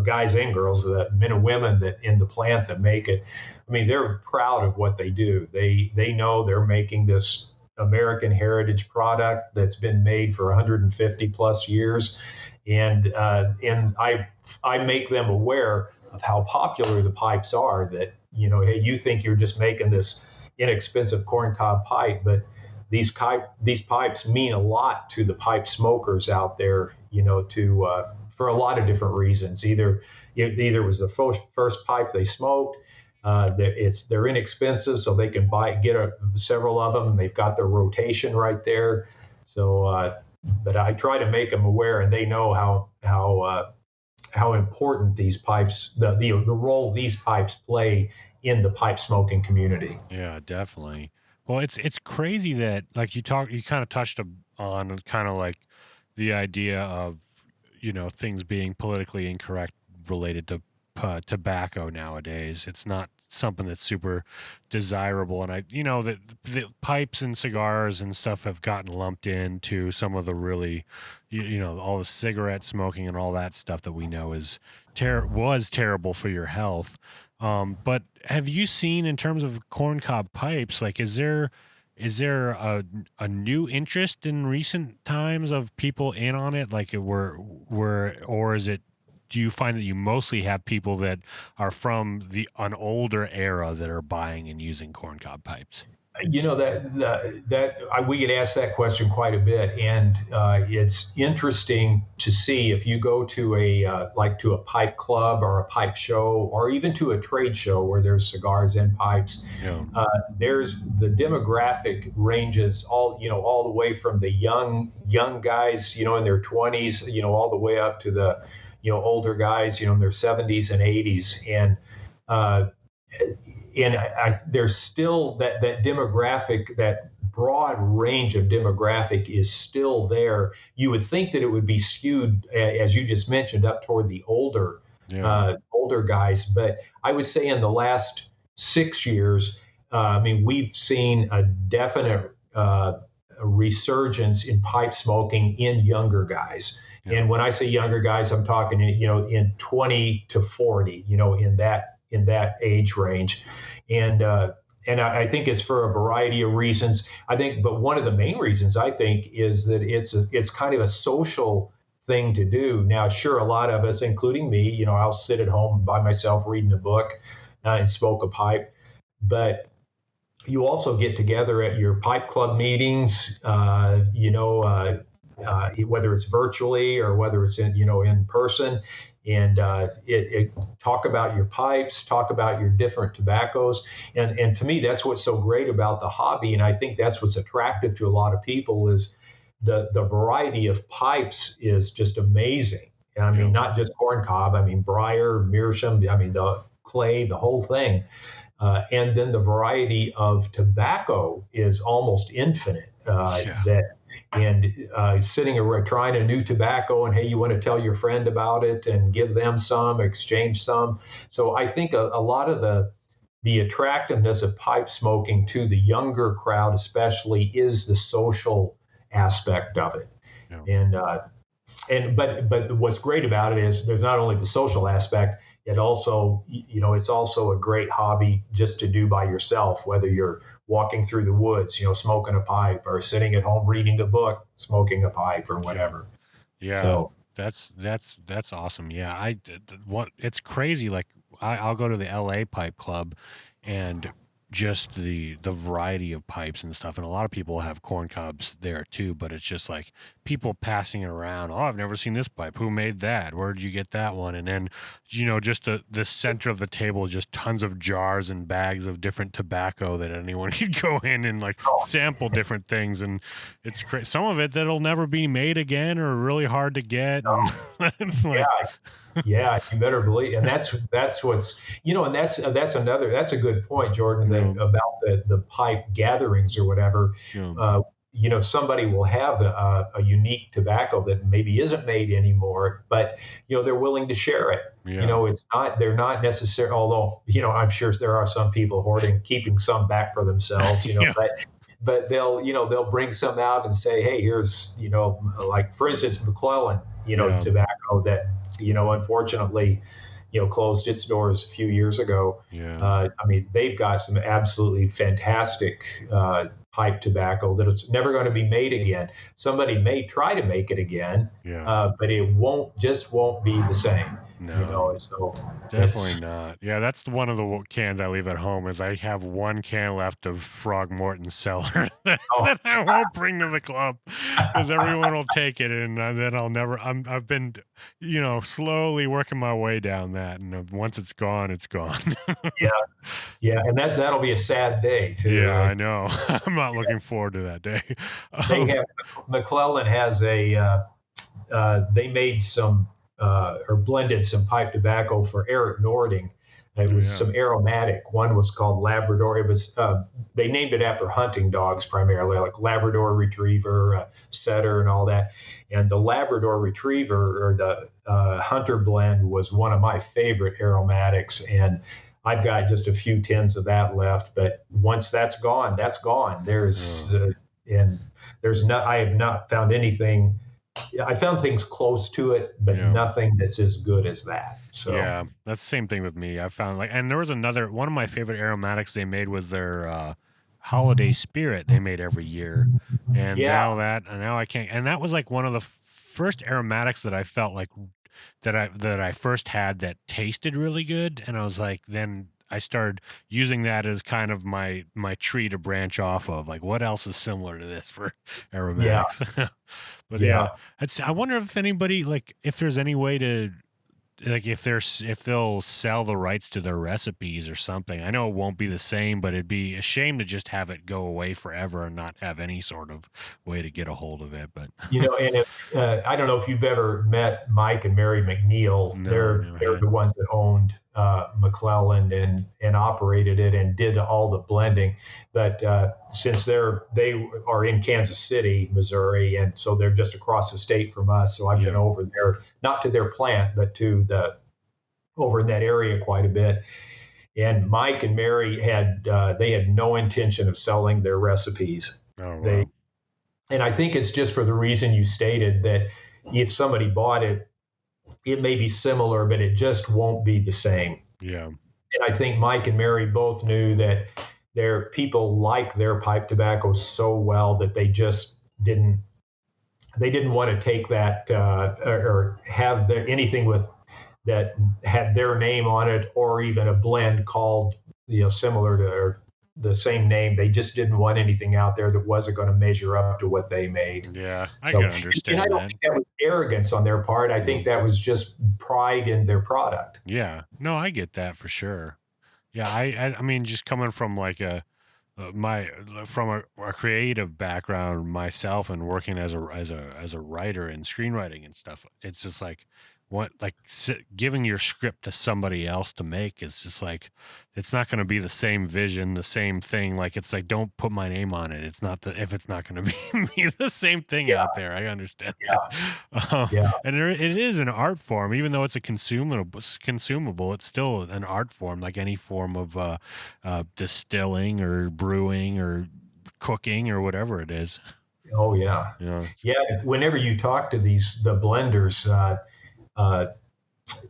guys and girls, the men and women that in the plant that make it, I mean, they're proud of what they do. They know they're making this American heritage product that's been made for 150 plus years, and I make them aware of how popular the pipes are. That hey, you think you're just making this inexpensive corncob pipe, but these pipes mean a lot to the pipe smokers out there. For a lot of different reasons. Either it was the first pipe they smoked. They're inexpensive, so they can get several of them. They've got their rotation right there. So, but I try to make them aware, and they know how important these pipes, the role these pipes play in the pipe smoking community. Yeah, definitely. Well, it's crazy that like you kind of touched on kind of like the idea of things being politically incorrect related to tobacco nowadays. It's not something that's super desirable, and that the pipes and cigars and stuff have gotten lumped into some of the really, all the cigarette smoking and all that stuff that we know was terrible for your health. But have you seen, in terms of corncob pipes, like is there a new interest in recent times of people in on it? Like or is it, do you find that you mostly have people that are from an older era that are buying and using corncob pipes? We get asked that question quite a bit, and it's interesting to see if you go to a pipe club or a pipe show, or even to a trade show where there's cigars and pipes. Yeah. There's the demographic ranges all the way from the young guys in their 20s all the way up to the older guys in their 70s and 80s, and there's still that demographic, that broad range of demographic is still there. You would think that it would be skewed, as you just mentioned, up toward the older guys. But I would say in the last 6 years, we've seen a definite resurgence in pipe smoking in younger guys. Yeah. And when I say younger guys, I'm talking in 20 to 40, in that age range. And I think it's for a variety of reasons. But one of the main reasons I think is that it's kind of a social thing to do. Now, sure, a lot of us, including me, I'll sit at home by myself reading a book and smoke a pipe. But you also get together at your pipe club meetings, whether it's virtually or whether it's in person. And talk about your pipes, talk about your different tobaccos. And to me, that's what's so great about the hobby. And I think that's what's attractive to a lot of people is the variety of pipes is just amazing. And not just corncob, briar, meerschaum, the clay, the whole thing. And then the variety of tobacco is almost infinite. Sitting around trying a new tobacco, and hey, you want to tell your friend about it and give them some, exchange some. So I think a lot of the attractiveness of pipe smoking to the younger crowd, especially, is the social aspect of it. Yeah. But what's great about it is there's not only the social aspect. It also, it's also a great hobby just to do by yourself, whether you're walking through the woods, smoking a pipe, or sitting at home reading a book, smoking a pipe, or whatever. Yeah. So that's awesome. Yeah. It's crazy. Like I'll go to the LA Pipe Club, and just the variety of pipes and stuff, and a lot of people have corn cobs there too, but it's just like people passing it around. Oh, I've never seen this pipe. Who made that? Where did you get that one? And then, just the center of the table, just tons of jars and bags of different tobacco that anyone could go in and like sample different things. And it's crazy. Some of it that'll never be made again or really hard to get. And it's like, yeah, you better believe, and that's what's and that's a good point, Jordan, that about the pipe gatherings or whatever. Somebody will have a unique tobacco that maybe isn't made anymore, but they're willing to share it. They're not necessarily, although I'm sure there are some people keeping some back for themselves. But they'll bring some out and say, hey, here's like for instance McClellan tobacco that unfortunately closed its doors a few years ago. They've got some absolutely fantastic pipe tobacco that it's never going to be made again. Somebody may try to make it again, but it won't be the same. No, definitely not. Yeah, that's one of the cans I leave at home. Is I have one can left of Frog Morton's cellar that I won't bring to the club because everyone will take it, and then I'll never. I've been, slowly working my way down that, and once it's gone, it's gone. And that'll be a sad day too. Yeah, I know. I'm not looking forward to that day. McClellan has they made some. Or blended some pipe tobacco for Eric Nording. It was some aromatic. One was called Labrador. It was they named it after hunting dogs primarily, like Labrador Retriever, Setter, and all that. And the Labrador Retriever or the Hunter blend was one of my favorite aromatics. And I've got just a few tins of that left. But once that's gone, that's gone. I have not found anything. I found things close to it, but nothing that's as good as that. So yeah, that's the same thing with me. I found and there was one of my favorite aromatics they made was their holiday spirit they made every year, and now I can't. And that was like one of the first aromatics that I felt like that I first had that tasted really good, and I was like, then I started using that as kind of my tree to branch off of. Like, what else is similar to this for aromatics? But I wonder if anybody, if there's any way to, if they'll sell the rights to their recipes or something. I know it won't be the same, but it'd be a shame to just have it go away forever and not have any sort of way to get a hold of it. But and if, I don't know if you've ever met Mike and Mary McNeil. No, they're the ones that owned McClellan and operated it and did all the blending. But since they are in Kansas City, Missouri, and so they're just across the state from us. So I've been over there, not to their plant, but to over in that area quite a bit. And Mike and Mary had no intention of selling their recipes. Oh, wow. And I think it's just for the reason you stated, that if somebody bought it, it may be similar, but it just won't be the same. Yeah. And I think Mike and Mary both knew that their people like their pipe tobacco so well that they just didn't want to take that or have anything with that had their name on it, or even a blend called similar to or the same name. They just didn't want anything out there that wasn't going to measure up to what they made. Yeah, I can understand that. And I don't think that was arrogance on their part. I think that was just pride in their product. Yeah, no, I get that for sure. Yeah, I mean, just coming from a creative background myself and working as a writer and screenwriting and stuff, it's just giving your script to somebody else to make. It's just it's not going to be the same vision, the same thing. It's don't put my name on it. It's not if it's not going to be the same thing out there. I understand that. And it is an art form, even though it's a consumable. It's still an art form, like any form of distilling or brewing or cooking or whatever it is. Oh yeah. Whenever you talk to the blenders,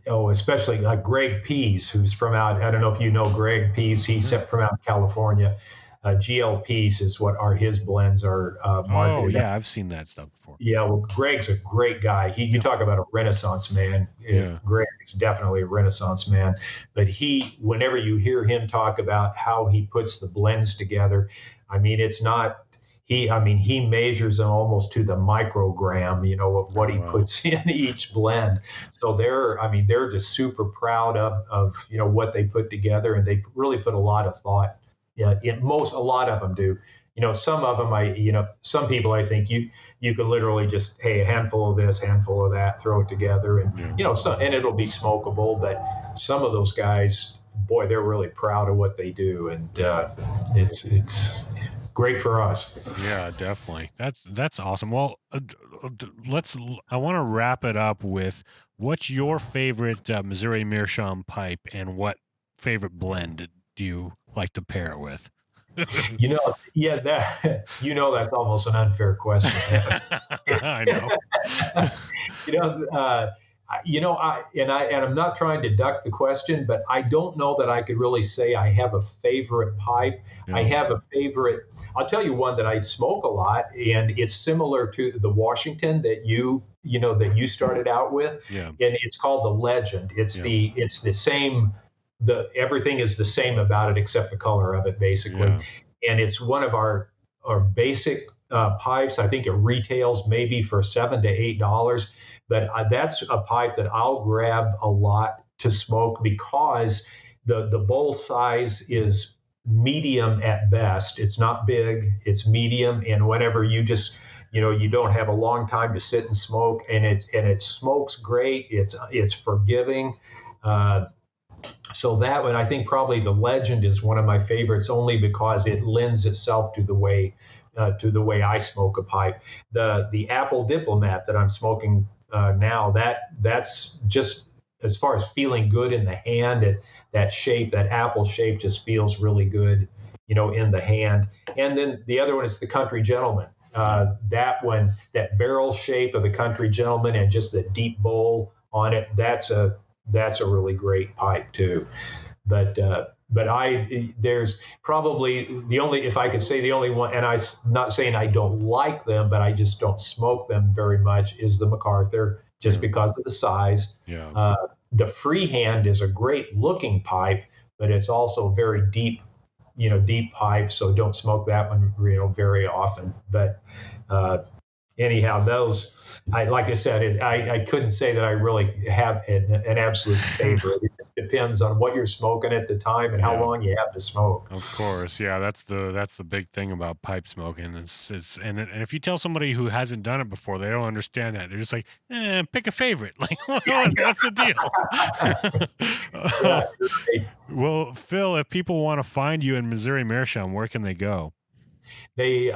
especially Greg Pease, who's from out, I don't know if you know Greg Pease, he's from out in California. GLPs is what his blends are marketed. Oh yeah, I've seen that stuff before. Yeah, well, Greg's a great guy. You talk about a Renaissance man. Yeah. Greg is definitely a Renaissance man. But whenever you hear him talk about how he puts the blends together, I mean, it's not. He measures them almost to the microgram, of what he puts in each blend. So they're just super proud of what they put together, and they really put a lot of thought. Yeah, a lot of them do. Some of them, some people, I think you could literally just, hey, a handful of this, handful of that, throw it together, and and it'll be smokable. But some of those guys, boy, they're really proud of what they do, and it's great for us. Yeah, definitely. That's awesome. Well, I want to wrap it up with what's your favorite Missouri Meerschaum pipe, and what favorite blend do you like to pair it with? That's almost an unfair question. I know. I'm not trying to duck the question, but I don't know that I could really say I have a favorite pipe. Yeah. I have a favorite. I'll tell you one that I smoke a lot, and it's similar to the Washington that you started out with. Yeah. And it's called the Legend. It's the same. Everything is the same about it except the color of it, basically. Yeah. And it's one of our basic pipes. I think it retails maybe for $7 to $8, but that's a pipe that I'll grab a lot to smoke because the bowl size is medium at best. It's not big, it's medium, and whenever you just you don't have a long time to sit and smoke, and it smokes great. It's forgiving. So that one, I think probably the Legend is one of my favorites, only because it lends itself to the way I smoke a pipe. The Apple Diplomat that I'm smoking now, that's just as far as feeling good in the hand. That shape, that apple shape, just feels really good, in the hand. And then the other one is the Country Gentleman. That one, that barrel shape of the Country Gentleman and just the deep bowl on it, that's a really great pipe too. But there's probably if I could say the only one, and I'm not saying I don't like them, but I just don't smoke them very much, is the Macarthur, just because of the size. Yeah. The Freehand is a great looking pipe, but it's also very deep, deep pipe. So don't smoke that one, very often. But anyhow, those, like I said, I couldn't say that I really have an absolute favorite. It just depends on what you're smoking at the time and how long you have to smoke. Of course, yeah, that's the big thing about pipe smoking. And if you tell somebody who hasn't done it before, they don't understand that. They're just like, pick a favorite. Like, what's the deal? Well, Phil, if people want to find you in Missouri Meerschaum, where can they go? They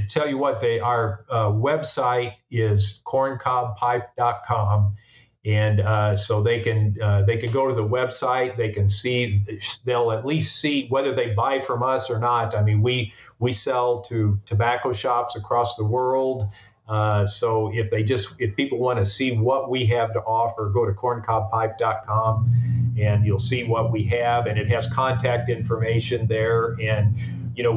tell you what, our website is corncobpipe.com, and so they can go to the website. They can see, they'll at least see whether they buy from us or not. I mean, we sell to tobacco shops across the world. So if people want to see what we have to offer, go to corncobpipe.com, and you'll see what we have, and it has contact information there. And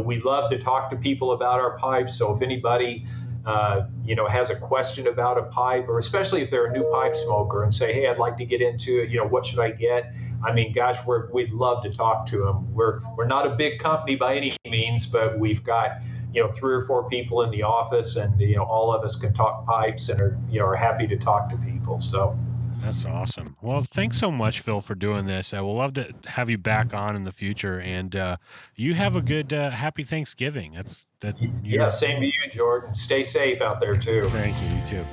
we love to talk to people about our pipes. So if anybody, has a question about a pipe, or especially if they're a new pipe smoker and say, hey, I'd like to get into it, what should I get? I mean, gosh, we'd love to talk to them. We're not a big company by any means, but we've got, 3 or 4 people in the office, and, all of us can talk pipes and are happy to talk to people. So. That's awesome. Well, thanks so much, Phil, for doing this. We'll love to have you back on in the future, and you have a good, happy Thanksgiving. Yeah, same to you, Jordan. Stay safe out there too. Thank you. You too.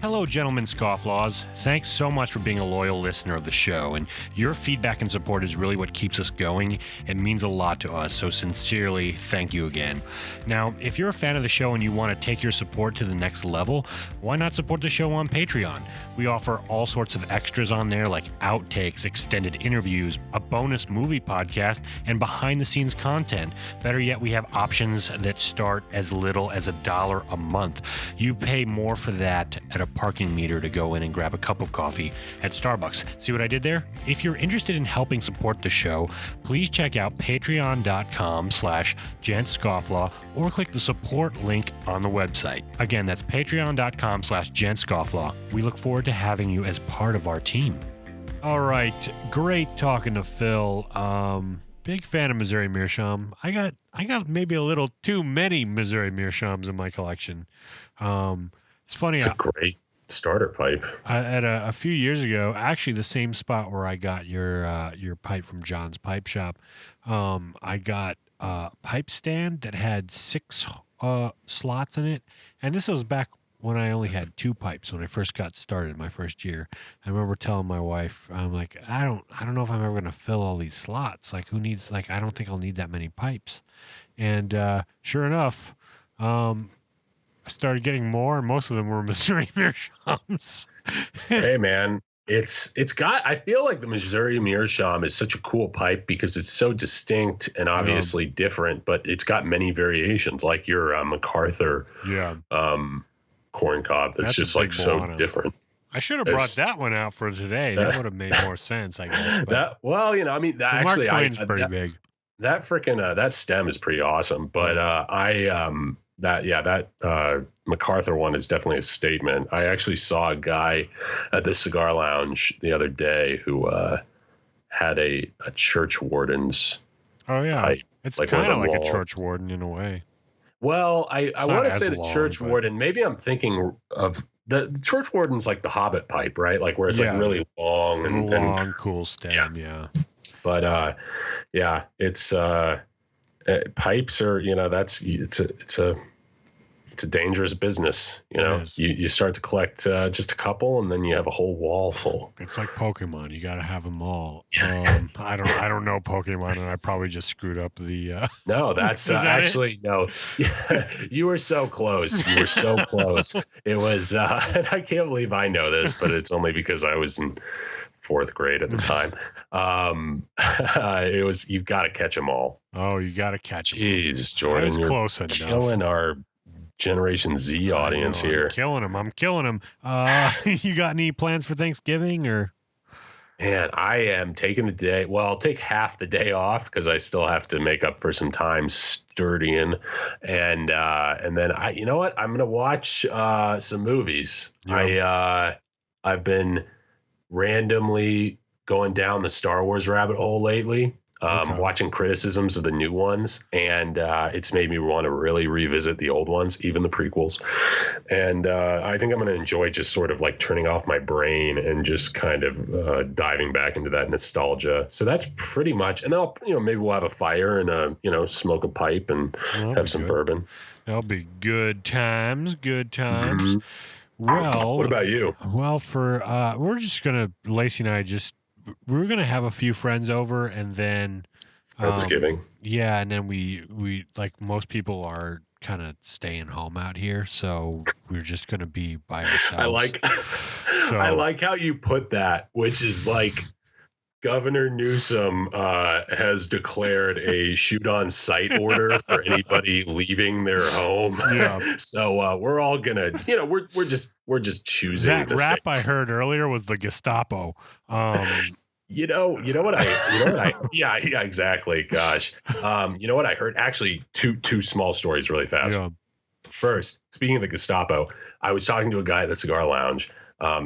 Hello, gentlemen Scofflaws. Thanks so much for being a loyal listener of the show, and your feedback and support is really what keeps us going and means a lot to us, so sincerely, thank you again. Now, if you're a fan of the show and you want to take your support to the next level, why not support the show on Patreon? We offer all sorts of extras on there, like outtakes, extended interviews, a bonus movie podcast, and behind-the-scenes content. Better yet, we have options that start as little as $1 a month. You pay more for that at a parking meter to go in and grab a cup of coffee at Starbucks. See what I did there? If you're interested in helping support the show, please check out patreon.com/gentscofflaw or click the support link on the website. Again, that's patreon.com/gentscofflaw. We look forward to having you as part of our team. All right, great talking to Phil. Big fan of Missouri Meerschaum. I got maybe a little too many Missouri Meerschaums in my collection. It's funny. It's a great starter pipe. At a few years ago, actually the same spot where I got your pipe from John's Pipe Shop, I got a pipe stand that had 6 slots in it, and this was back when I only had 2 pipes when I first got started my first year. I remember telling my wife, I'm like, I don't know if I'm ever gonna fill all these slots. Like, who needs, like, I don't think I'll need that many pipes. And sure enough, I started getting more, and most of them were Missouri Meerschaums. Hey man, it's got, I feel like the Missouri Meerschaum is such a cool pipe because it's so distinct and obviously different, but it's got many variations, like your Macarthur corn cob that's just like so different. I should have brought that one out for today. That would have made more sense, I guess. But that, well, you know, I mean, that actually, Twain's pretty big. That freaking that stem is pretty awesome. But that Macarthur one is definitely a statement. I actually saw a guy at the cigar lounge the other day who had a church warden's pipe. It's like kind of like a church warden in a way. Well, I want to say the church warden. Maybe I'm thinking of the church warden's like the Hobbit pipe, right? Like where it's like really long and cool stem. Yeah. But it's pipes are, you know, it's a dangerous business. You know, you start to collect just a couple, and then you have a whole wall full. It's like Pokemon; you got to have them all. I don't know Pokemon, and I probably just screwed up the. No, that's actually no. You were so close. You were so close. It was, and I can't believe I know this, but it's only because I was in 4th grade at the time. It was, you've got to catch them all. Oh, you got to catch them. Jeez, Jordan, you're close enough. Killing our Generation Z audience here. I'm killing them. You got any plans for Thanksgiving or? Man, I am taking the day. Well, I'll take half the day off because I still have to make up for some time studying, and then you know what? I'm gonna watch some movies. Yeah. I've been randomly going down the Star Wars rabbit hole lately. Watching criticisms of the new ones, and it's made me want to really revisit the old ones, even the prequels. And I think I'm going to enjoy just sort of like turning off my brain and just kind of diving back into that nostalgia. So that's pretty much. And then maybe we'll have a fire and smoke a pipe and have some bourbon. That'll be good times. Good times. Mm-hmm. Well, what about you? Well, we're just gonna, Lacey and I we're going to have a few friends over, and then Thanksgiving. Yeah. And then we like most people are kind of staying home out here. So we're just going to be by ourselves. I like how you put that, which is like Governor Newsom has declared a shoot on sight order for anybody leaving their home. Yeah. So we're all gonna, we're just choosing. That rap I heard earlier was the Gestapo. You know what I yeah, exactly. Gosh. You know what I heard? Actually, two small stories really fast. Yeah. First, speaking of the Gestapo, I was talking to a guy at the cigar lounge.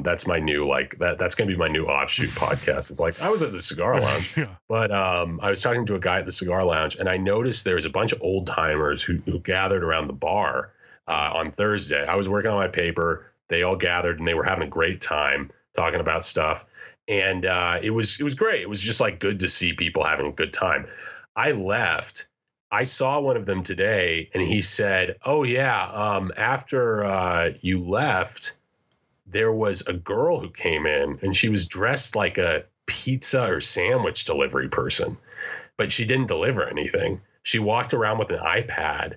That's my new, that's going to be my new offshoot podcast. It's like, I was at the cigar lounge, but I was talking to a guy at the cigar lounge, and I noticed there was a bunch of old timers who gathered around the bar on Thursday. I was working on my paper. They all gathered, and they were having a great time talking about stuff. And it was great. It was just like good to see people having a good time. I left. I saw one of them today, and he said, "Oh yeah, after you left, there was a girl who came in, and she was dressed like a pizza or sandwich delivery person, but she didn't deliver anything. She walked around with an iPad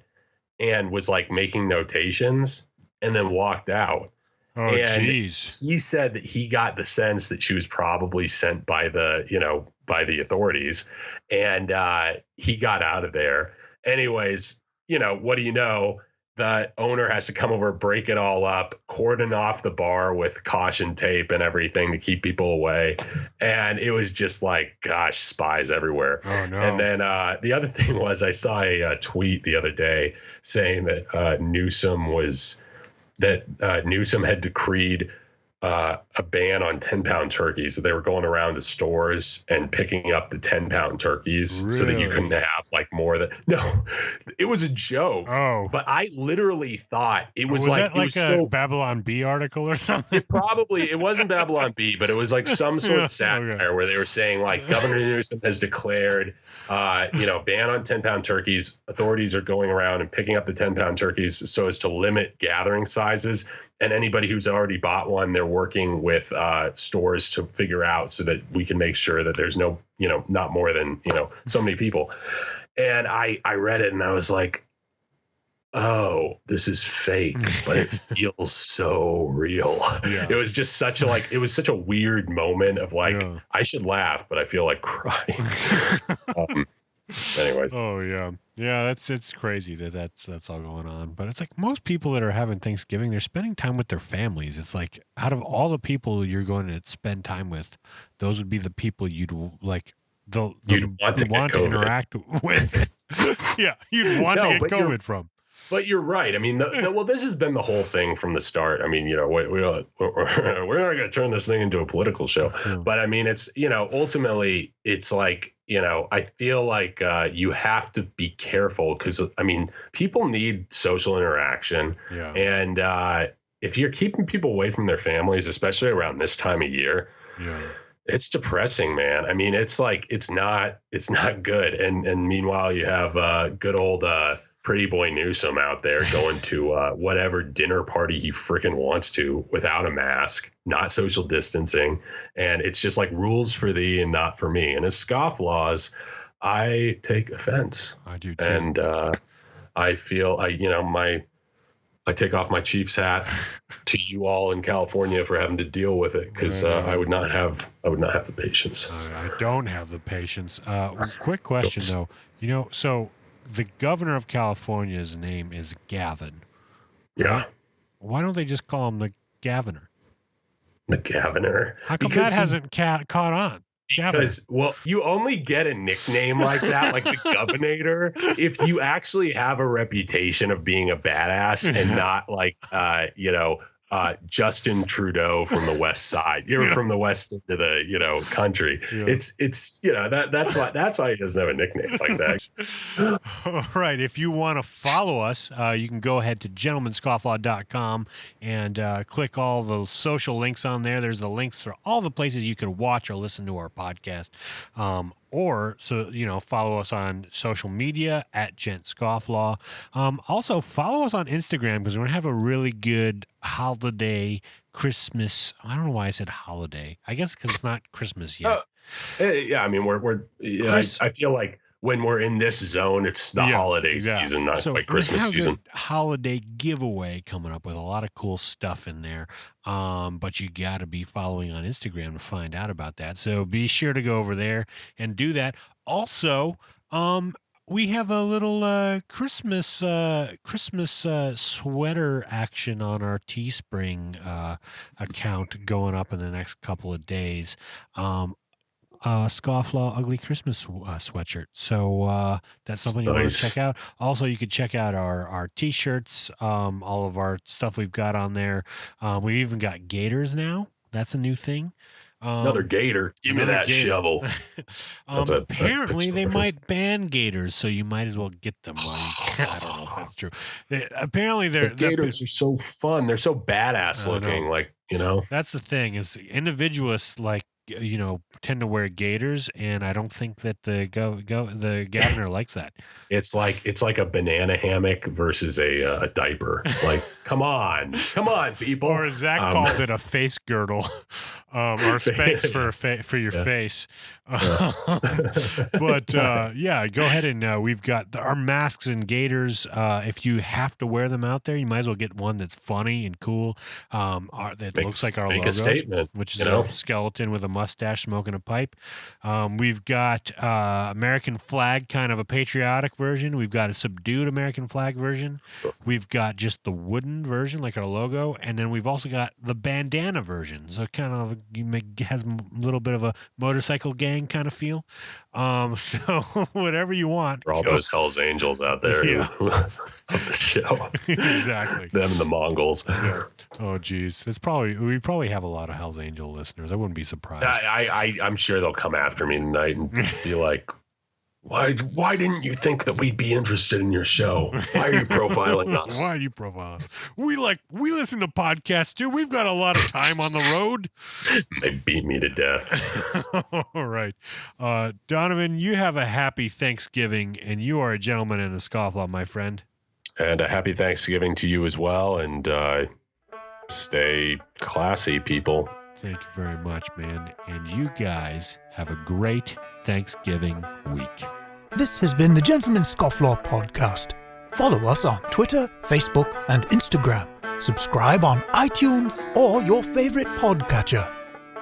and was like making notations, and then walked out." Oh, jeez. He said that he got the sense that she was probably sent by the authorities, and he got out of there. Anyways, what do you know? the owner has to come over, break it all up, cordon off the bar with caution tape and everything to keep people away. And it was just like, gosh, spies everywhere. Oh, no. And then the other thing was I saw a tweet the other day saying that Newsom had decreed a ban on 10-pound turkeys. So they were going around to stores and picking up the 10-pound turkeys so that you couldn't have like more than. No, it was a joke. Oh, but I literally thought it was like, that like it was a Babylon Bee article or something? it wasn't Babylon Bee, but it was like some sort of satire where they were saying like Governor Newsom has declared, ban on 10-pound turkeys. Authorities are going around and picking up the 10-pound turkeys so as to limit gathering sizes. And anybody who's already bought one, they're working with stores to figure out so that we can make sure that there's no, not more than, so many people. And I read it and I was like, oh, this is fake, but it feels so real. Yeah. It was just such a weird moment of like, I should laugh, but I feel like crying. Anyways. Oh yeah. Yeah, it's crazy that's all going on. But it's like most people that are having Thanksgiving, they're spending time with their families. It's like out of all the people you're going to spend time with, those would be the people you'd like you'd want to interact with. Yeah, you'd want to get COVID from. But you're right. I mean, well, this has been the whole thing from the start. I mean, we're not going to turn this thing into a political show. Yeah. But I mean, it's, ultimately, it's like, I feel like you have to be careful because, I mean, people need social interaction. Yeah. And if you're keeping people away from their families, especially around this time of year, it's depressing, man. I mean, it's like it's not good. And meanwhile, you have good old pretty boy Newsom out there going to whatever dinner party he freaking wants to without a mask, not social distancing. And it's just like rules for thee and not for me. And as scofflaws, I take offense. I do too. And I feel I take off my Chiefs hat to you all in California for having to deal with it because I would not have the patience. I don't have the patience. Quick question though, so the governor of California's name is Gavin. Yeah. Right? Why don't they just call him the Governor? The Governor. How come that hasn't caught on? Because, well, you only get a nickname like that, like the Governor, if you actually have a reputation of being a badass and not like, Justin Trudeau from the West Side. You're from the West into the, country. Yeah. It's that's why he doesn't have a nickname like that. All right. If you want to follow us, you can go ahead to gentlemanscofflaw.com and click all the social links on there. There's the links for all the places you could watch or listen to our podcast. Follow us on social media at Gent Scofflaw. Also, follow us on Instagram because we're going to have a really good holiday Christmas. I don't know why I said holiday. I guess because it's not Christmas yet. I mean, I feel like when we're in this zone, it's the holiday season, not like Christmas season. Holiday giveaway coming up with a lot of cool stuff in there. But you got to be following on Instagram to find out about that. So be sure to go over there and do that. Also, we have a little Christmas sweater action on our Teespring account going up in the next couple of days. Scofflaw Ugly Christmas sweatshirt. So that's something you want to check out. Also, you could check out our T-shirts, all of our stuff we've got on there. We even got gaiters now. That's a new thing. Another gator. Give me that shovel. Apparently, they might ban gators, so you might as well get them. I don't know if that's true. Apparently, the gators are so fun. They're so badass looking. That's the thing is individualists tend to wear gaiters, and I don't think that the governor likes that. It's like a banana hammock versus a diaper. Like, come on, people. Or as Zach called it, a face girdle. or Spanx for your face. But yeah, go ahead and we've got our masks and gaiters. If you have to wear them out there, you might as well get one that's funny and cool. That looks like our logo, a statement, which is a skeleton with a mustache smoking a pipe. We've got American flag, kind of a patriotic version. We've got a subdued American flag version. We've got just the wooden version, like our logo, and then we've also got the bandana version. So kind of has a little bit of a motorcycle gang kind of feel. So whatever you want. For all those Hell's Angels out there who love the show. Exactly. Them and the Mongols. Yeah. Oh, geez. We probably have a lot of Hell's Angel listeners. I wouldn't be surprised. I'm sure they'll come after me tonight and be like, Why didn't you think that we'd be interested in your show? Why are you profiling us? Why are you profiling us? We listen to podcasts too. We've got a lot of time on the road. They beat me to death. All right. Donovan, you have a happy Thanksgiving, and you are a gentleman and a scofflaw, my friend. And a happy Thanksgiving to you as well. And stay classy, people. Thank you very much, man. And you guys have a great Thanksgiving week. This has been the Gentleman Scofflaw Podcast. Follow us on Twitter, Facebook, and Instagram. Subscribe on iTunes or your favorite podcatcher.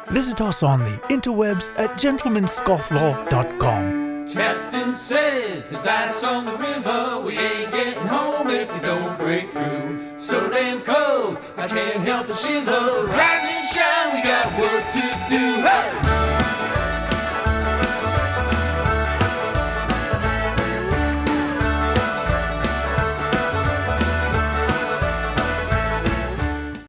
Visit us on the interwebs at gentlemanscofflaw.com. Captain says his ice on the river. We ain't getting home if we don't break through. So damn cold, I can't help but shiver. Rise and shine, we got work to do. Hey!